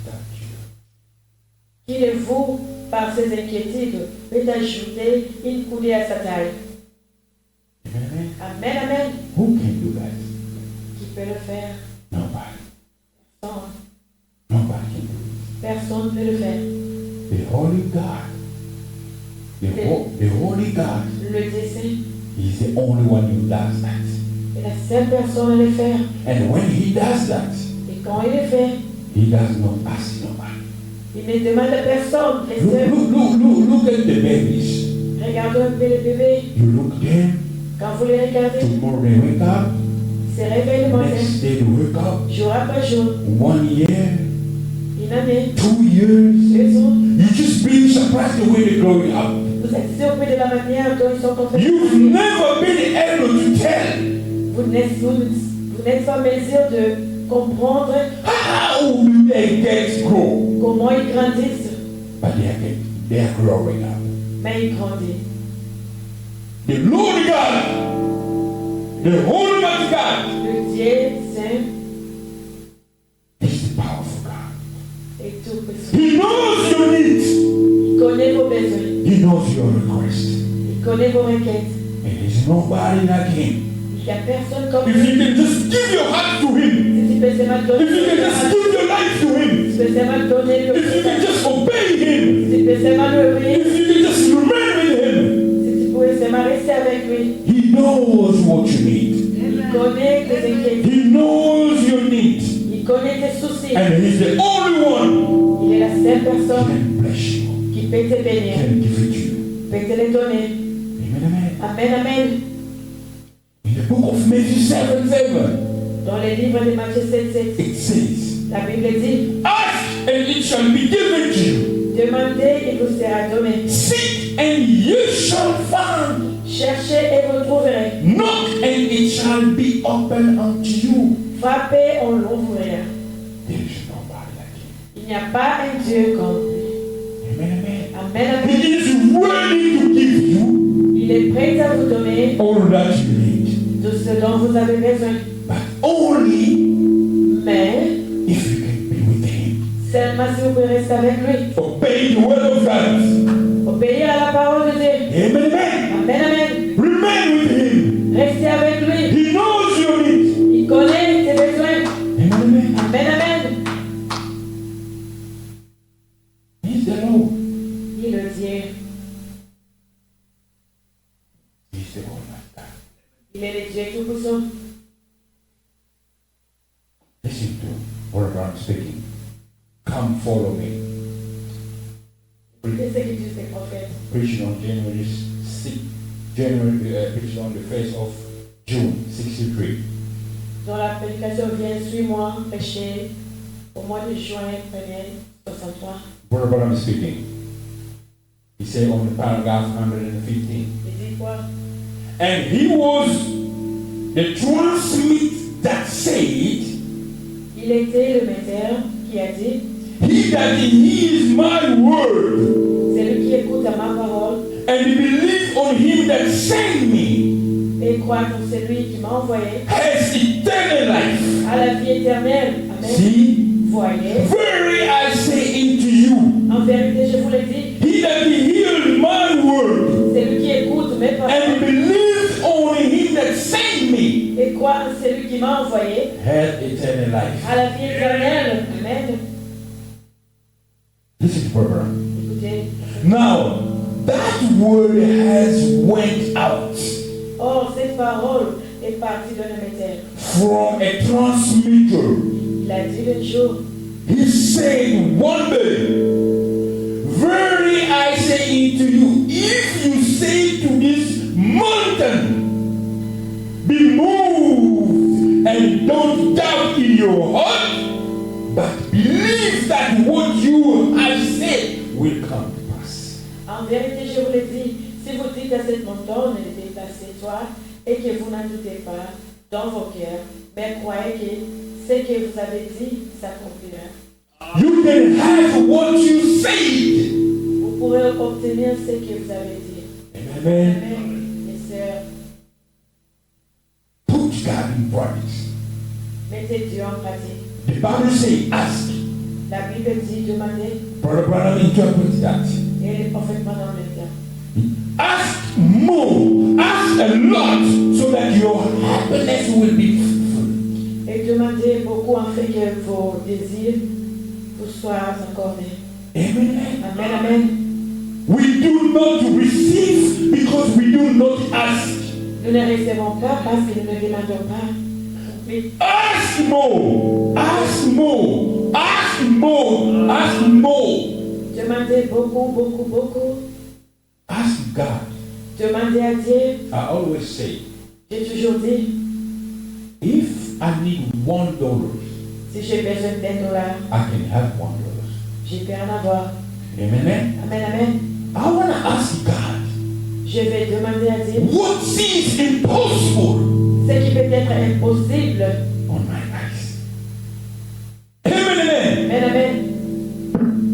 stature? Qui de vous, par ses inquiétudes, peut ajouter une coudée à sa taille? Amen, amen. Amen, amen. Who can do that? Qui peut le faire? Nobody. Personne. Nobody can do it. Personne ne peut le faire. The Holy God, the Holy God Le Dieu saint is the only one who does that. est la seule personne à le faire. And when he does that, Et quand il le fait, he does not ask nobody. il ne demande à personne. Les seuls. Look at the babies. Regardez un peu les bébés. You look them, Quand vous les regardez, tomorrow they wake up, ils se réveillent le matin, next day they wake up, jour après jour, 1 year, une année, 2 years. 2 ans. You just being surprised the way they're growing up. Vous êtes surpris de la manière dont ils sont complètement. You've never been able to tell Vous n'êtes pas en mesure de comprendre how do they get grow, comment ils grandissent, but they are growing up. mais ils grandissent. The Lord God, the Almighty God, Le Dieu saint is the powerful God. est tout puissant. He knows your needs. Il connaît vos besoins, He knows your request. il connaît vos requêtes. And there's nobody like him. Il n'y a personne comme If lui. you can just give your heart to him, Si tu peux seulement if donner, you can just give your life to him, tu peux seulement donner le if you can si just obey him, tu peux seulement le obéir, if you can just remain with him, si tu pouvais seulement rester avec lui. he knows what you need. Il connaît tes inquiétudes, He knows your needs. il connaît tes soucis. And he's the only one Il est la seule who personne can bless you, qui peut te bénir, can give it to you. peut te les donner. Amen, amen. Amen, amen. In the book of Matthew 7:7, Dans le livre de Matthieu 7:7, it says, la Bible dit, ask and it shall be given to you. demandez et vous sera donné. Seek and ye shall find. Cherchez et vous trouverez. Knock and it shall be opened unto you. Frappez, on l'ouvrira. There is nobody like him. Il n'y a pas un Dieu comme lui. Amen, amen. Amen, amen. He is ready to give you Il est prêt à vous donner all that you need. tout ce dont vous avez besoin. But only Mais if you can be with him. seulement si vous pouvez rester avec lui. Obey the word of God. Obéir à la parole de Dieu. Amen, amen. Amen, amen. Remain with him. Restez avec lui. He knows your needs. Il connaît tes besoins. Amen, amen. Amen, amen. He's the Lord. Il le dit. He's the Almighty God. Il est le Dieu tout-puissant. Listen to what I'm speaking. Come follow me. Qu'est-ce que Dieu des prophètes? Preaching on January 6th, preaching on the 1st of June 63. Dont la prédication vient, suis-moi, prêcher au mois de juin 63. Brother Branham speaking. He said on the paragraph 115. Il dit quoi? And he was the transmit that said, Il était le metteur qui a dit, he that hears my word celui qui écoute à ma parole and believe on him that sent me et croit en celui qui m'a envoyé has eternal life. à la vie éternelle. Amen. See, Voyez, very I say unto you, en vérité, je vous le dis, he that hears my word celui qui écoute mes and paroles believes on him that sent me et croit en celui qui m'a envoyé has eternal life. à la vie éternelle. Amen. Listen, brother. Écoutez. Now, that word has went out Or, cette parole est partie d'un émetteur. from a transmitter. Il a dit le jour, He said one day, verily I say unto you, if you say to this mountain, be moved, and don't doubt in your heart, but believe that what you have said will come to pass. en vérité, je vous le dis, si vous dites à cette montagne de déplacer-toi et que vous n'en doutez pas dans vos cœurs, mais croyez que ce que vous avez dit s'accomplira. You can have what you said. Vous pourrez obtenir ce que vous avez dit. Amen. Amen. Mes sœurs, Put God in practice. mettez Dieu en pratique. The Bible says, ask. La Bible dit demandez Brother Branham interprets that. et le prophète pendant le temps. Ask more. Ask a lot so that your happiness will be full. Et demandez beaucoup en fait que vos désirs vous soient accordés. Amen. Amen, amen. We do not receive because we do not ask. Nous ne recevons pas parce que nous ne demandons pas. Mais Ask more. Ask more. Ask more. Ask more. demandez beaucoup, beaucoup, beaucoup. Ask God. Demandez à Dieu. I always say, J'ai toujours dit, if I need $1, si j'ai besoin d'$1, I can have $1. je peux en avoir. Amen. Amen, amen. I want to ask God, Je vais demander à Dieu what seems impossible ce qui peut être impossible. on my eyes? Amen. Amen. Amen, amen.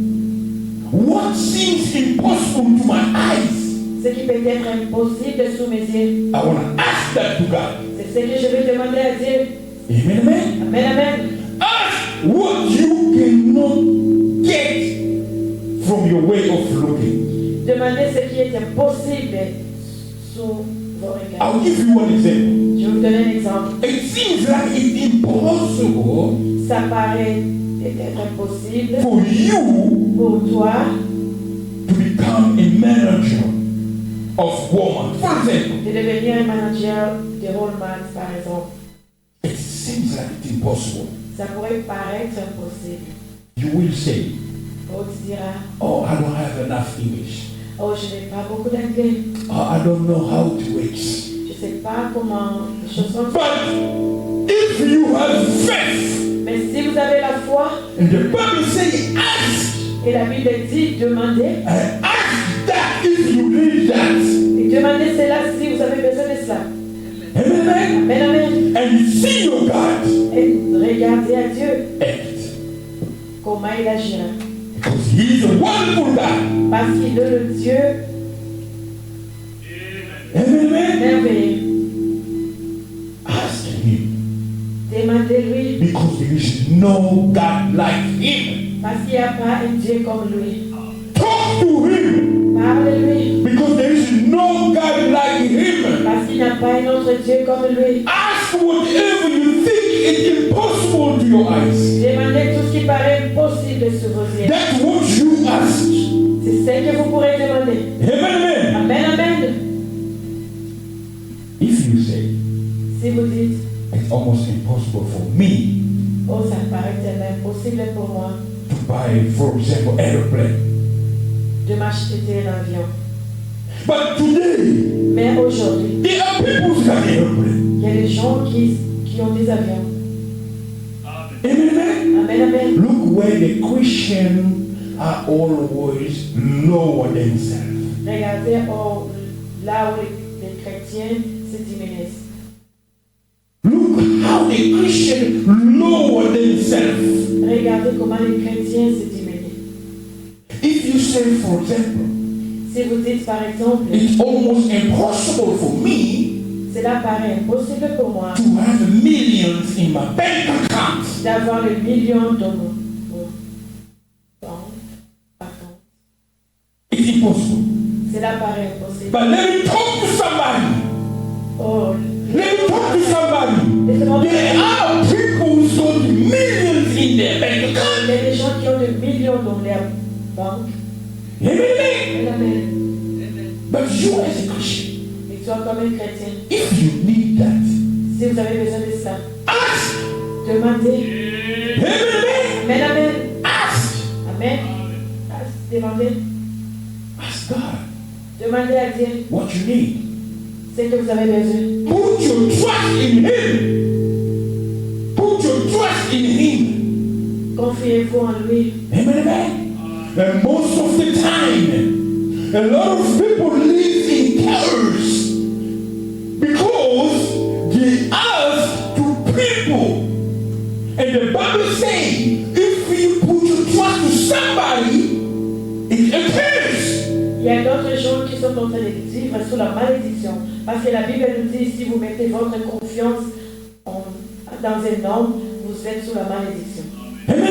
What seems impossible to my eyes? Ce qui peut être impossible sous mes yeux. I want to ask that to God. C'est ce que je vais demander à Dieu. Amen. Amen. Amen, amen. Ask what you cannot get from your way of looking. Demandez ce qui est impossible sous vos regards. I'll give you one example. Je vais vous donner un exemple. It seems like it's impossible Ça paraît peut-être impossible for you pour toi to become a manager of Walmart. For example, de devenir un manager de Walmart, par exemple. it seems like it's impossible. Ça pourrait paraître impossible. You will say, Oh, tu diras, oh, I don't have enough English. oh, je n'ai pas beaucoup d'anglais. Oh, I don't know how to works. Je ne sais pas comment les choses sont. But if you have faith, Mais si vous avez la foi, and the Bible says, ask, et la Bible dit demandez, and ask that if you need that. et demandez cela si vous avez besoin de cela. Amen. Amen, amen. And see your God Et regardez à Dieu act. comment il agira. Because He is a wonderful God. Parce qu'il est le Dieu Amen. merveilleux. Ask Him. Demandez-lui. Because there is no God like Him. Parce qu'il n'y a pas un Dieu comme lui. Talk to Him. Parle-lui. Because there is no God like Him. Parce qu'il n'y a pas un autre Dieu comme lui. Ask whatever you think is impossible to your eyes. Demandez tout ce qui paraît impossible sur vos yeux. That's what you ask. C'est ce que vous pourrez demander. Amen. Amen, amen. If you say, Si vous dites, it's almost impossible for me oh, ça paraît tellement impossible pour moi to buy, for example, airplane. de m'acheter un avion. But today, Mais aujourd'hui, there are people who have airplane. il y a des gens qui ont des avions. Amen. Amen, amen. Look where the Christians are always lower themselves. Regardez là où les chrétiens se diminuent. Look how the Christians lower themselves. Regardez comment les chrétiens se diminuent. If you say, for example, Si vous dites par exemple, it's almost impossible for me cela paraît impossible pour moi to have millions in my bank account. d'avoir le million dans mon compte. It's impossible. Cela paraît impossible. But let me talk to somebody. Oh, Let me talk to somebody. laissez-moi There are people who's got millions in their bank Il y account. a des gens qui ont des millions dans leur banque. Amen. Amen, amen. But you as a Christian, Et toi comme un chrétien, if you need that, si vous avez besoin de ça, ask. demandez. Amen. Amen, amen. Ask. Amen. Demandez. Ask God Demandez à Dieu what you need. ce que vous avez besoin. Put your trust in Him. Put your trust in Him. Confiez-vous en lui. Amen. And most of the time, a lot of people live in cares because they ask to people. And the Bible says, if you put your trust to somebody, it appears. Il y a d'autres gens qui sont en train de vivre sous la malédiction. Parce que la Bible nous dit, si vous mettez votre confiance dans un homme, vous êtes sous la malédiction. Amen.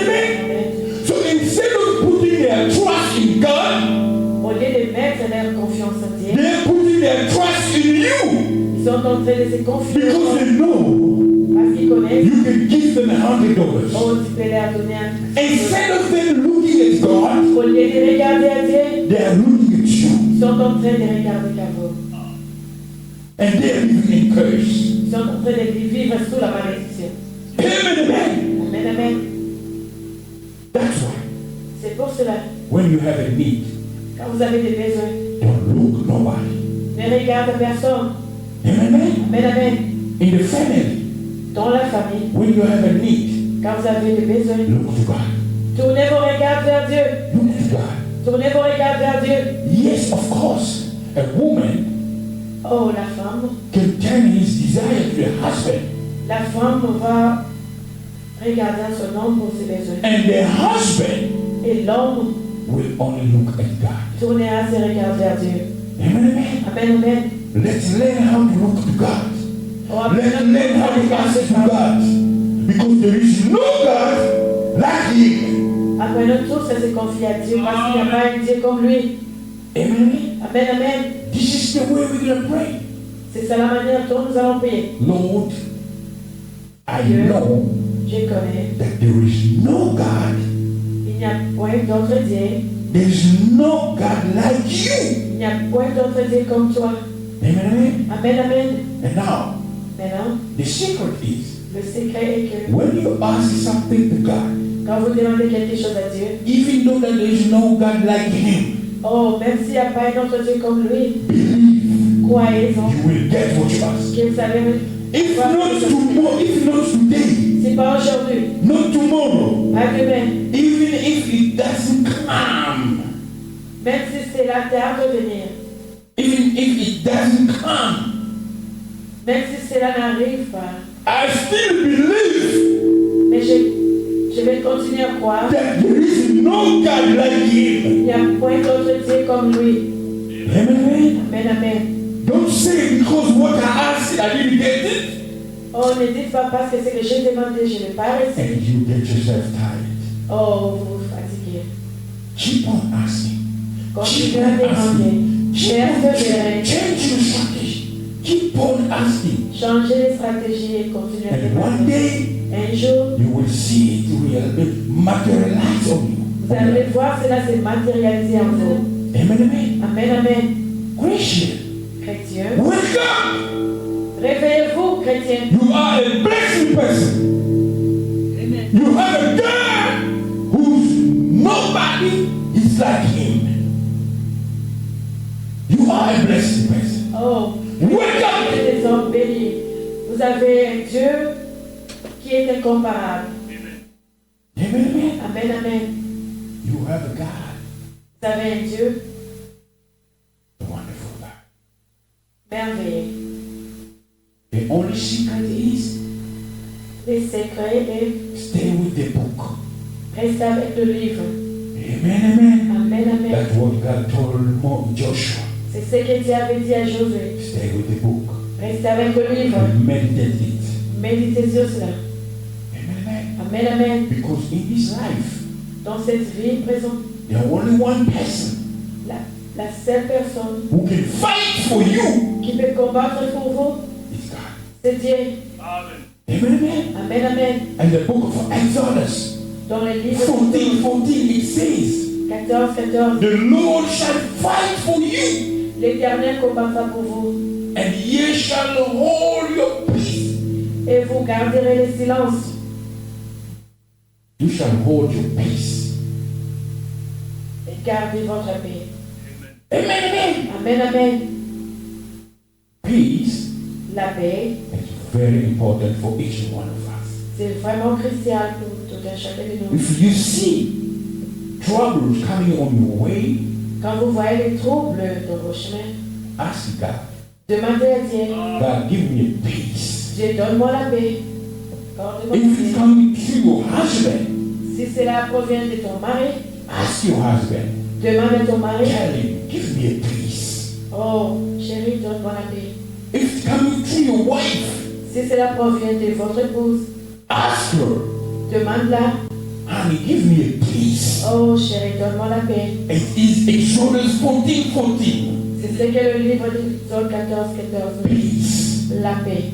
Amen. So instead of putting their trust in God, Au lieu de mettre leur confiance en Dieu, they're putting their trust in you. ils sont en train de se confier Because they know parce qu'ils connaissent. you can give them $100. Oh, tu peux leur donner un. Instead of them looking at God, Au lieu de regarder à Dieu, they are looking at you. ils sont en train de regarder qu'à vous. And they are living in curse. Ils sont en train de vivre sous la malédiction. Amen, amen. Amen, amen. That's why C'est pour cela, when you have a need, quand vous avez des besoins, don't look nobody. ne regarde personne. Amen, amen. Amen, amen. In the family, Dans la famille, when you have a need, quand vous avez des besoins, look to God. tournez vos regards vers Dieu. Look to God. Tournez vos regards vers Dieu. Yes, of course, a woman Oh, la femme. can turn his desire to the husband, La femme va regarder à son homme pour ses besoins. and the husband Et l'homme will only look at God. tournera ses regards vers Dieu. Amen, amen. Amen, amen. Let's learn how to look to God. Oh, Let's learn how to ask to God. Because there is no God like Him. Apprenons tous à se confier à Dieu parce qu'il n'y a pas un Dieu comme lui. Amen. Amen, amen. This is the way we're going to pray. C'est ça la manière dont nous allons prier. Lord, I Dieu, know je connais. that there is no God. Il n'y a point d'autre Dieu. There is no God like you. Il n'y a point d'autre Dieu comme toi. Amen, amen. Amen, amen. And now, Maintenant, the secret is le secret est que when you ask something to God, quand vous demandez quelque chose à Dieu, even though that there is no God like Him, oh, même s'il n'y a pas un autre Dieu comme lui, believe croyez-en you will get what you ask. que vous allez If not tomorrow, if not today, c'est pas aujourd'hui, not tomorrow, pas demain, even if it doesn't come, même si c'est la terre de venir, even if it doesn't come, même si cela n'arrive pas, I still believe mais je vais continuer à croire that there is no God like Him. qu'il n'y a point d'autre Dieu comme lui. Amen. Amen, amen. Don't say because what I asked I didn't get it, Oh, ne dites pas parce que ce que j'ai demandé, je n'ai pas reçu. and you get yourself tired. Oh, vous vous fatiguez. Keep on asking. Continuez à demander. Persévérez. Change your strategy. Keep on asking. Changez les stratégies et continuez à And one demander. day Un jour, you will see it materialize on you. vous allez voir cela se matérialiser en vous. Amen, amen. Amen, amen. Christian, Chrétien, wake up. réveillez-vous, chrétien. You are a blessed person. Amen. You have a God who's nobody is like Him. You are a blessed person. Oh, Wake up. vous êtes des hommes bénis. Vous avez un Dieu qui est incomparable. Amen, amen. Amen, amen. You have a God, Vous avez un Dieu a wonderful God. merveilleux. The only secret is Le secret est stay with the book. rester avec le livre. Amen, amen. Amen, amen. That's what God told Joshua. C'est ce que Dieu avait dit à Josué. Stay with the book. Restez avec le livre. And meditate it. Méditez sur cela. Amen, amen. Amen, amen. Because in this life, Dans cette vie présente, there's only one person la seule personne who can fight for you qui peut combattre pour vous, is God. c'est Dieu. Amen, amen. Amen, amen. And the book of Exodus Dans le livre 14:14 it says, 14, 14, the Lord shall fight for you, l'Éternel combattra pour vous and ye shall hold your peace. et vous garderez le silence. You shall hold your peace. Et gardez votre paix. Amen, amen. Amen, amen. Peace La paix, is very important for each one of us. c'est vraiment crucial pour tout un chacun de nous. If you see troubles coming on your way, Quand vous voyez les troubles dans vos chemins, Ask God. Demandez à Dieu. God, give me a peace. Dieu, donne-moi la paix. Accorde-moi la If it's paix. coming through your husband, Si cela provient de ton mari, ask your husband. demande à ton mari. Tell him, give me a peace. Oh, chérie, donne-moi la paix. If it's coming through your wife, Si cela provient de votre épouse, ask her, demande-la. honey, give me a peace. Oh, chérie, donne-moi la paix. It is Exodus 14:14. C'est ce que le livre d'Exode 14:14 dit. Peace. La paix.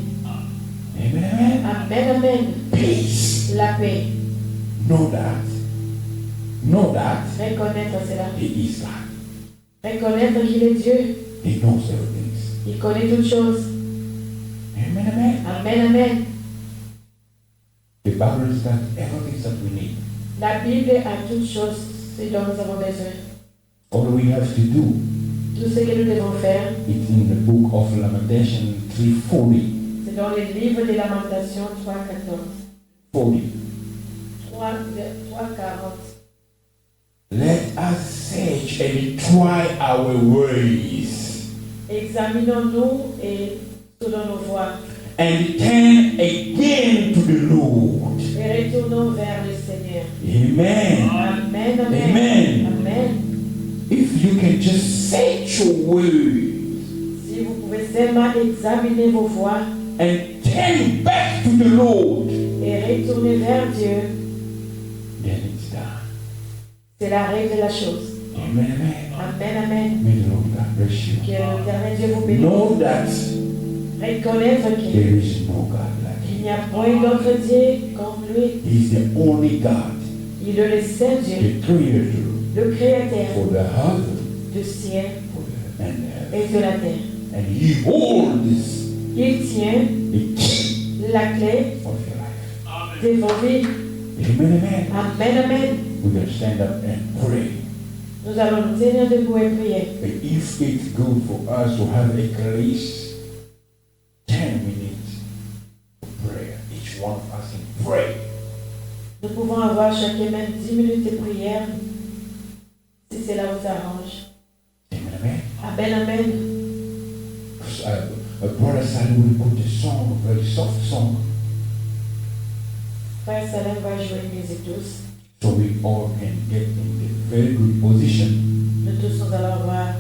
Amen. Amen, amen. Peace. La paix. Know that. Know that Reconnaître cela. He is God. Reconnaître qu'il est Dieu. He knows everything. Il connaît toutes choses. Amen. Amen. Amen, amen. The Bible has got everything that we need. La Bible a toutes choses, ce dont nous avons besoin. All we have to do, Tout ce que nous devons faire, it's in the book of Lamentation 3:40. c'est dans le livre des Lamentations 3:14. 40. 3:40. Let us search and try our ways Examinons-nous et selon nos voies. and turn again to the Lord. Et retournons vers le Seigneur. Amen. Amen, amen. Amen. Amen. If you can just search your ways Si vous pouvez seulement examiner vos voies and turn back to the Lord, et retourner vers Dieu, then it's done. c'est la règle de la chose. Amen. Amen. Amen, amen. May the Lord God bless you. Que l'éternel Dieu vous bénisse. Know that Reconnaître qu'il there is no God like il Him. n'y a point d'autre Dieu comme lui. He's the only God, Il est le seul Dieu, the Creator le Créateur for the heaven du ciel and the earth. et de la terre. And He holds Il tient the key la clé of your life. de vos vies. Amen. Amen. Amen, amen. We're going to stand up and pray. Nous allons nous tenir debout et prier. But if it's good for us to have at least 10 minutes of prayer, each one of us can pray. Nous pouvons avoir chacun même 10 minutes de prière, si cela vous arrange. Amen. Amen. Amen, amen. Brother Sally will put a song, a very soft song, Frère Salem va jouer une musique douce. so we all can get in a very good position, Nous tous nous allons voir,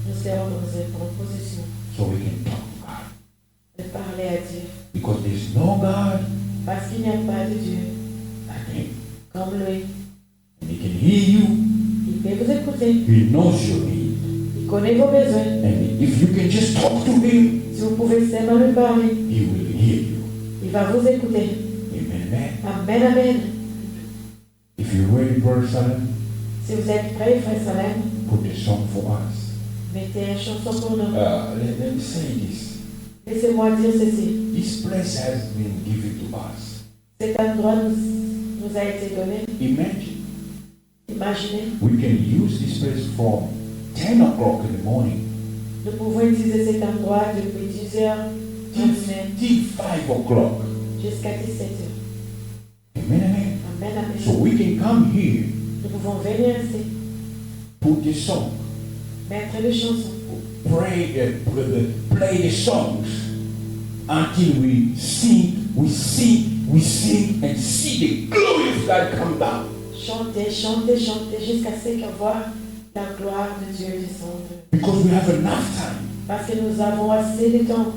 nous serons dans une bonne position so we can talk to God. de parler à Dieu. Because there's no God Parce qu'il n'y a pas de Dieu like Him. comme lui. And He can hear you. Il peut vous écouter. He knows your need. Il connaît vos besoins. And if you can just talk to Him, Si vous pouvez seulement lui parler, He will hear you. il va vous écouter. Amen. Amen. Amen, amen. If you're ready, Brother Salem, Si vous êtes prêts, Frère Salem, put a song for us. mettez une chanson pour nous. Let me say this. Laissez-moi dire ceci. This place has been given to us. Cet endroit nous a été donné. Imagine, Imaginez, we can use this place from 10 o'clock in the morning nous pouvons utiliser cet endroit depuis 10h till 5 o'clock. jusqu'à 17h. Amen, amen. Amen, amen. So we can come here, Nous pouvons venir ici, put the song, mettre les chansons, play the songs until we sing, and see the glory of God come down. chanter, chanter, chanter jusqu'à ce qu'on voit la gloire de Dieu descendre. Because we have enough time Parce que nous avons assez de temps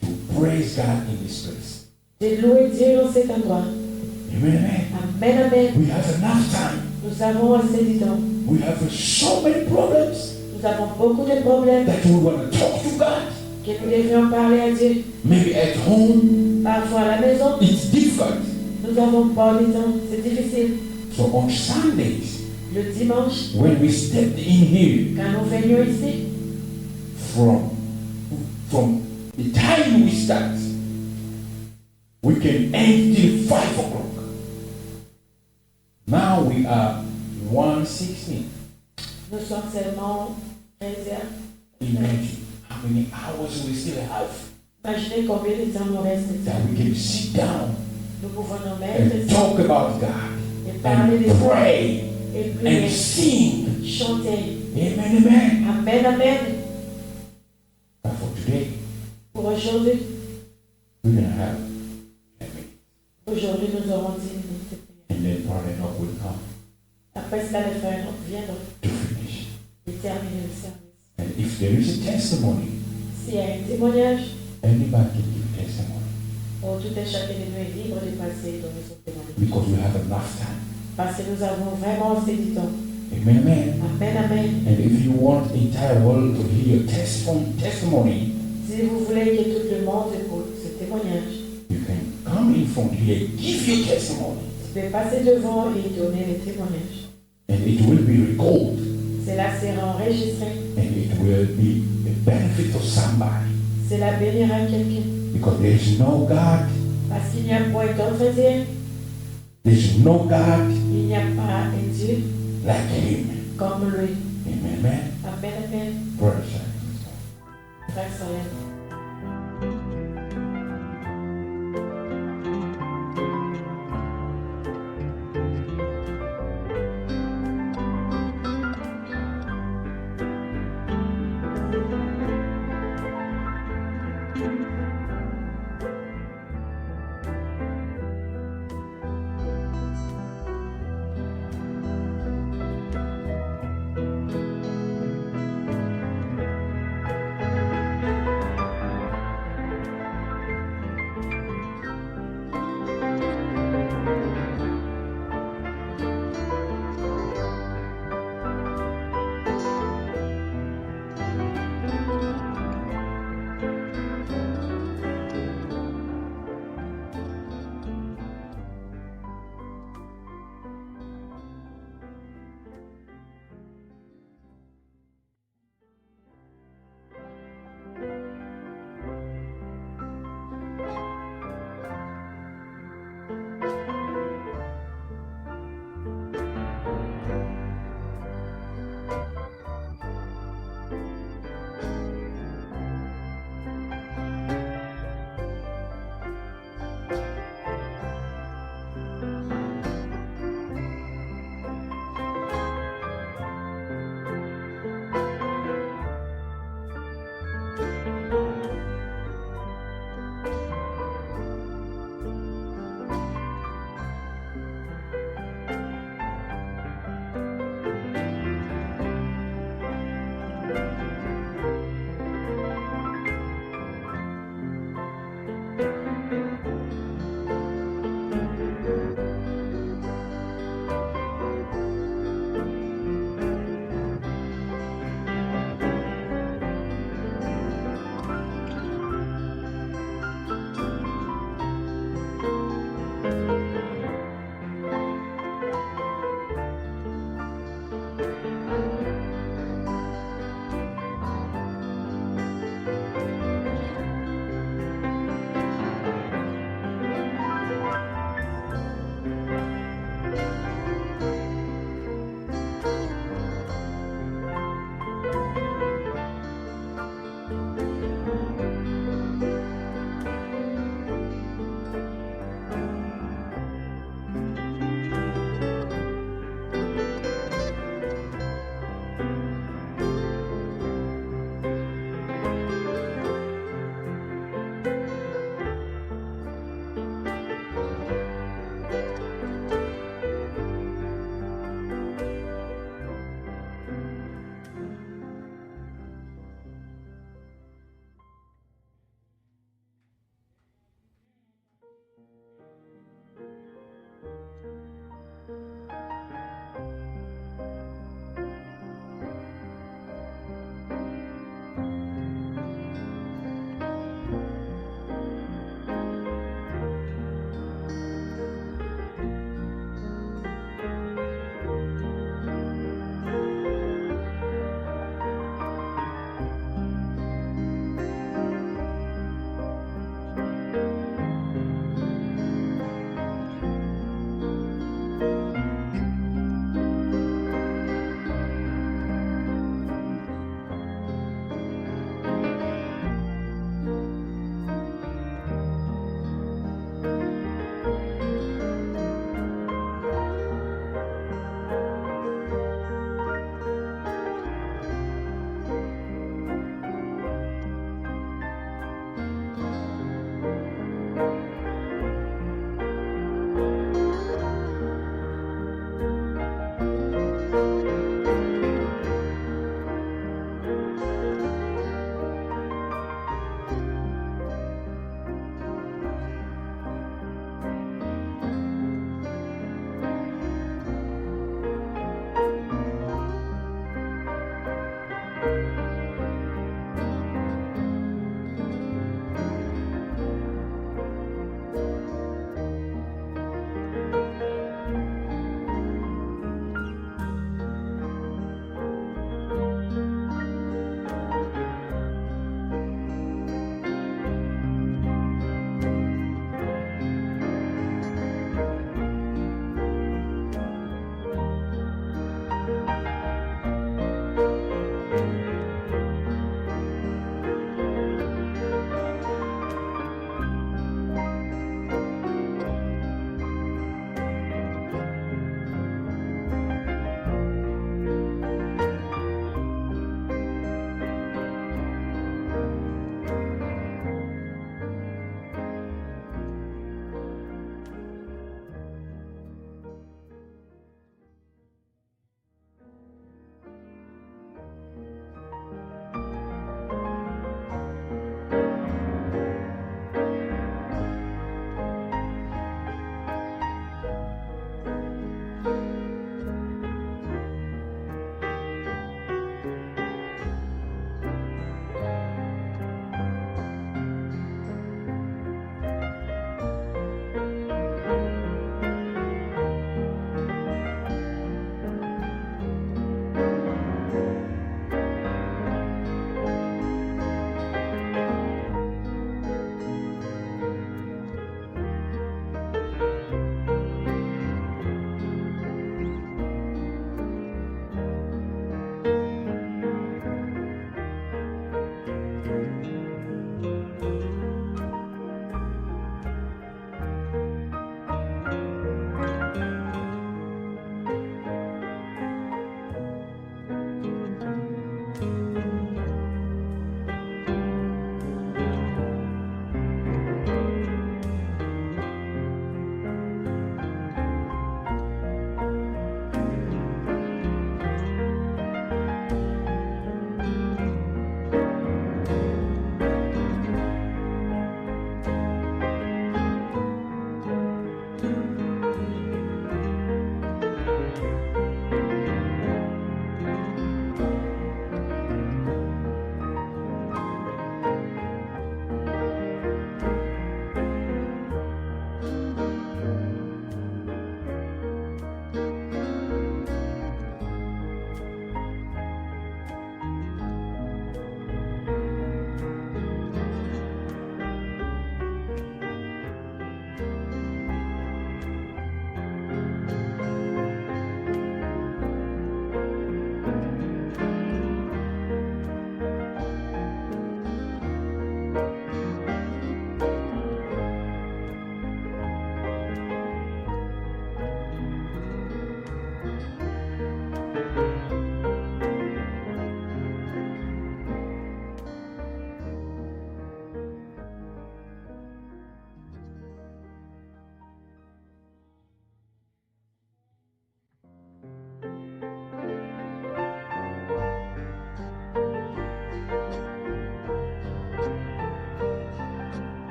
to praise God in this place. de louer Dieu dans cet endroit. Amen, amen. Amen, amen. We have enough time. Nous avons assez de temps. We have so many problems Nous avons beaucoup de problèmes that we want to talk to God. que nous devrions parler à Dieu. Maybe at home, Parfois à la maison, it's difficult. nous n'avons pas de temps. C'est difficile. So on Sundays, Le dimanche, when we step in here, quand nous venions ici, from the time we start, we can end till 5 o'clock. Now we are 1:16. nous sommes seulement 13h. Imagine how many hours we still have Imaginez combien de temps nous reste de temps. that we can sit down Nous pouvons nous mettre and ici talk about God et parler de and Dieu pray et and prier, sing. chanter. Amen, amen. Amen, amen. Pour aujourd'hui, we're going to have 10 minutes. aujourd'hui nous aurons 10 minutes de prière. And then Brother Enoch will come Après cela, le frère viendra to finish. et terminer le service. And if there is a testimony, S'il y a un témoignage, anybody can give a testimony tout et chacun de nous est libre de passer et donner son témoignage. because we have enough time. Parce que nous avons vraiment assez du temps. Amen, amen. Amen, amen. And if you want the entire world to hear your testimony, Si vous voulez que tout le monde écoute ce témoignage, you can come in front here, give your testimony, tu peux passer devant et donner le témoignage. and it will be recorded, Cela sera enregistré. and it will be a benefit to somebody. Cela bénira quelqu'un. Because there is no God, Parce qu'il n'y a point d'autre Dieu. there is no God Il n'y a pas un Dieu like Him. comme lui. Amen, amen. Amen, amen. Brother Simon. Frère Soyen.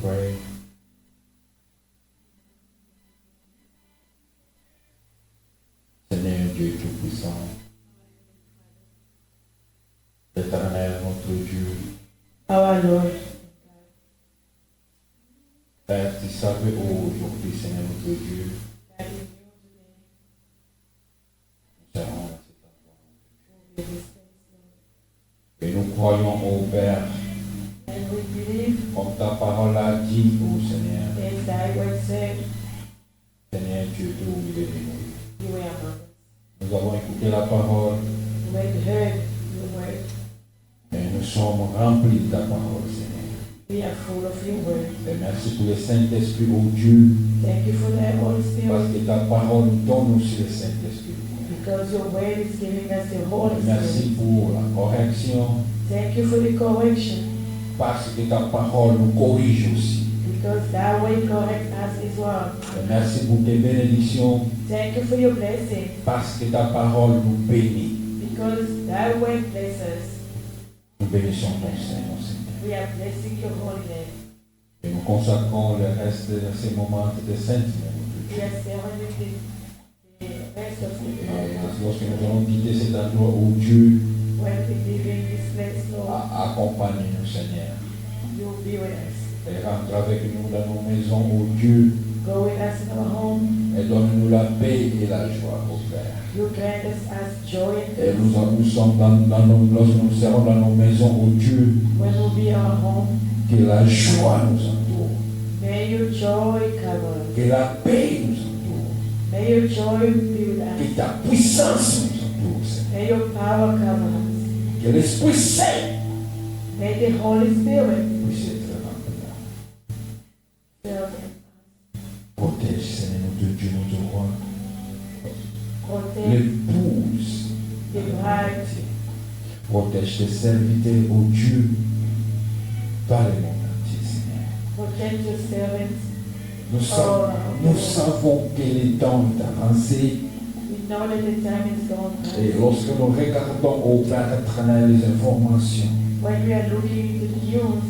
pray. Seigneur Dieu Tout-Puissant, l'Éternel notre Dieu, Our Lord, Père, tu savais aujourd'hui, Seigneur notre Dieu, that in you today nous serons dans cet endroit. will be this place, Lord. Et nous croyons au Père, And we believe, comme ta parole a dit, ô Seigneur, as thy word said, Seigneur Dieu, tu es au milieu de nous. you were among us. Nous avons écouté la parole We heard your word. et nous sommes remplis de ta parole, Seigneur. We are full of your word. Et merci pour le Saint-Esprit, ô Dieu, Thank you for that Holy parce Spirit, que ta parole nous donne aussi le Saint-Esprit. because your word is giving us the Holy Merci Spirit. pour la correction, Thank you for the correction, parce que ta parole nous corrige aussi. because that way correct us as well. Et merci pour tes bénédictions, Thank you for your blessing, parce que ta parole nous bénit. because that way bless us. Nous bénissons ton Seigneur, Seigneur. We are blessing your holy name. Et nous consacrons le reste de ces moments de sainte We are serving the rest of the Et day. lorsque nous allons quitter cet endroit où Dieu When we live in this place, Lord, accompagne-nous, Seigneur. you will be with us. Et rentre avec nous dans nos maisons, ô Dieu, Go with us in our home. et donne-nous la paix et la joie, ô Père. You grant us joy and Et peace. nous sommes lorsque nous serons dans nos maisons, ô Dieu, When we'll be in our home, que la joie nous entoure, may your joy cover us. que la paix nous entoure, May your joy be with que us. ta puissance nous entoure, Seigneur. May your power cover us. Que l'Esprit Saint May the Holy Spirit puisse être rempli. fill us. Protège, Seigneur, notre Dieu, notre roi, Protect l'épouse, the bride. protège tes serviteurs, ô Dieu, par le monde entier, Seigneur. Protect your servants. Nous savons que le temps est avancé We know that the time is gone et past. lorsque nous regardons au Père éternel les informations, When we are looking into the news,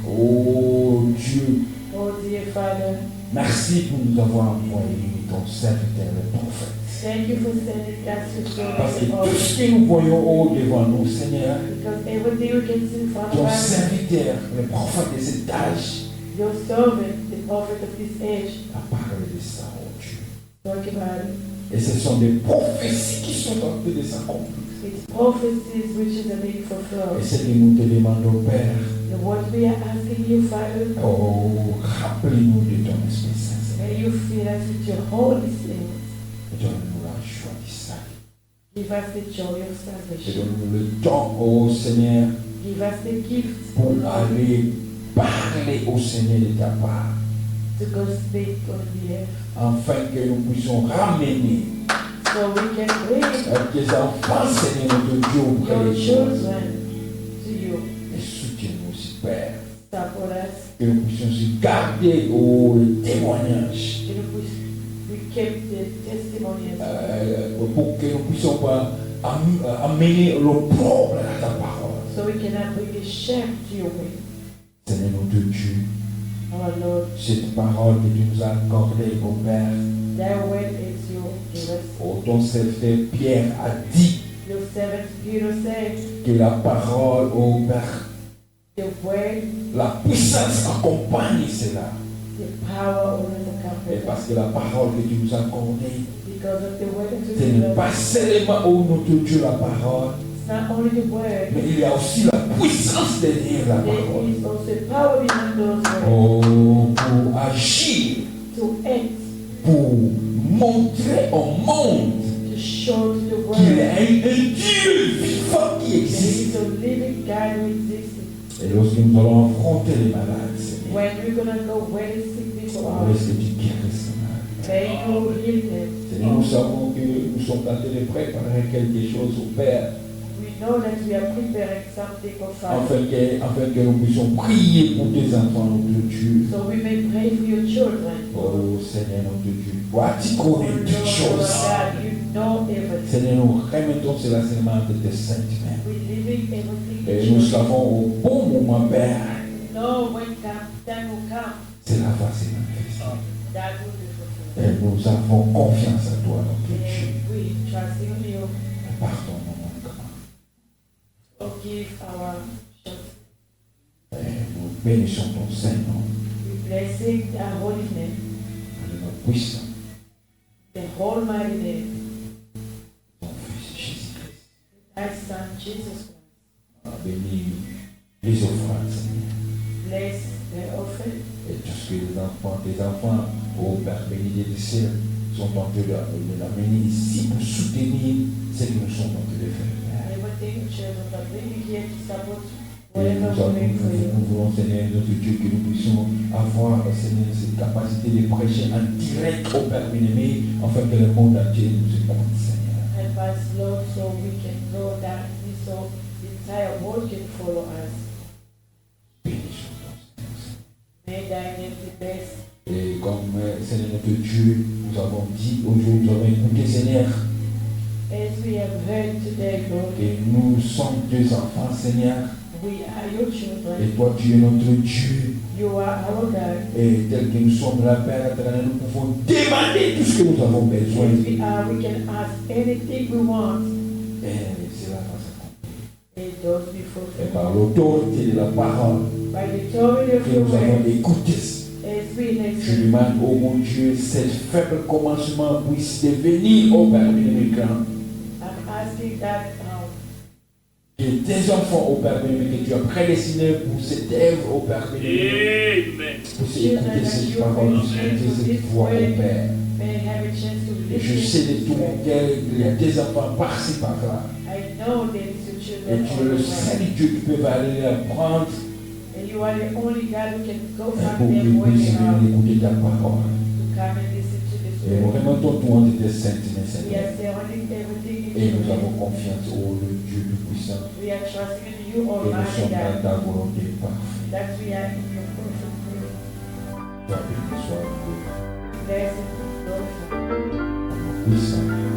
oh Dieu, oh dear Father, merci pour nous avoir envoyé ton serviteur, le prophète. thank you for sending us your Parce que servant. tout ce que nous voyons au devant nous, Seigneur, Because everything we can see in front ton of us, serviteur, le prophète de cet âge, your servant, the prophet of this age, a parlé de ça, oh Dieu. talk about it. Et ce sont des prophéties qui sont en train de s'accomplir. It's prophecies which are being Et fulfilled. ce que nous te demandons, Père, And what we are asking you, Father, oh, rappelez-nous de ton Esprit Saint. may you fill us with your Holy Spirit. Et donne-nous la joie du salut. Give us the joy of Et salvation. donne-nous le temps, oh Seigneur, Give us the gift, pour O Lord, aller parler au Seigneur de ta part, to go speak on the earth. afin que nous puissions ramener So we can bring tes enfants, Seigneur notre Dieu, auprès your de toi. children to you. Et soutiens-nous aussi, Père, Support us. que nous puissions aussi garder le témoignage, We keep the testimonies. pour que nous puissions pas amener l'opprobre à ta parole. So we cannot bring a shame to your way. Seigneur notre Dieu, Our Lord, cette parole que tu nous as accordée, au Père, that word is your give us. oh, ton serviteur Pierre a dit Your servant Peter said, que la parole, au Père, the word, la puissance accompagne cela. the power always Et accompanies parce us. que la parole que tu nous as accordée, Because of the word that ce you n'est give pas us. seulement, oh notre Dieu, la parole, It's not only the word, mais il y a aussi la puissance derrière la there parole. is also power behind those words Oh, pour agir, to act, pour montrer au monde to show to the qu'il y world a un Dieu vivant qui there existe. is a living God who exists. Et lorsque nous allons affronter les malades, Seigneur, When we're gonna go where the sick people on are, laisse que tu guérisses les malades. may you heal them. Seigneur, nous savons que nous sommes en train de préparer quelque chose au Père, We know that we are preparing something for Father, afin que nous puissions prier pour tes enfants, notre Dieu. so we may pray for your children. Oh Seigneur, notre Dieu, toi tu Oh connais Lord, toutes choses. God, you know everything. Seigneur, nous remettons cela seulement de tes saintes mains. We're living everything. Et nous savons au bon moment, Père, No, when come time will come cela va se manifester. that will be fulfilled. Et nous avons confiance à toi, notre Dieu. And we trust in you. Pardonne-nous mon grand. Forgive our shorts. Et nous bénissons ton Saint-Nom. We blessing thy holy name, Le nom puissant the almighty name, de ton Fils Jésus-Christ. thy son Jesus Christ. Bénis les offrandes, Seigneur. Bless the offering. Et tout ce que tes enfants, ô Père béni des cieux, sont en train de l'amener ici pour soutenir ce que nous sommes en train de faire. Everything children are bringing here to support Et nous, whatever we make for you. nous voulons, Seigneur, notre Dieu, que nous puissions avoir, Seigneur, cette capacité de prêcher en direct au Père bien-aimé, afin que le monde entier nous écoute, Seigneur. Help us, Lord, so we can know that so the entire world can follow us. Bénissons ton Seigneur. May thy name be blessed. Et comme, Seigneur, notre Dieu, nous avons dit aujourd'hui, nous avons écouté, Seigneur, As we have heard today, Lord, que nous sommes deux enfants, Seigneur, we are your et children. toi, tu es notre Dieu. You are our God. Et tel que nous sommes la Père éternel, nous pouvons demander tout ce que nous avons besoin. As we are, we can ask anything we want, Et cela va s'accomplir. and those be Et fulfilled. par l'autorité de la parole By the authority of que your nous avons word, écoutée, as we je listen, demande, oh mon Dieu, cette faible commencement puisse devenir, oh Père bien-aimé grand, I'm asking that que tes enfants, oh Père bien-aimé, que tu as prédestiné pour cette œuvre, oh Père bien-aimé, Amen. pour écouter cette parole, pour écouter cette voix, oh Père. may have a chance to Et je listen. sais de tout mon cœur qu'il y a des enfants par-ci, par-là. I know there is your Et children tu all es le around. seul Dieu qui peut aller les prendre And you are the only God who can go pour from qu'ils them where puissent they are venir écouter ta parole. to come and listen to this Et nous word. remettons tout en tes saintes, We Seigneur. are surrounding everything in Et you. nous avons confiance au Dieu Tout-Puissant. We are trusting in you, Et nous Almighty sommes dans God, ta volonté parfaite. that we are in your perfect will. Toi, béni soit le Blessed, glorified. puissant.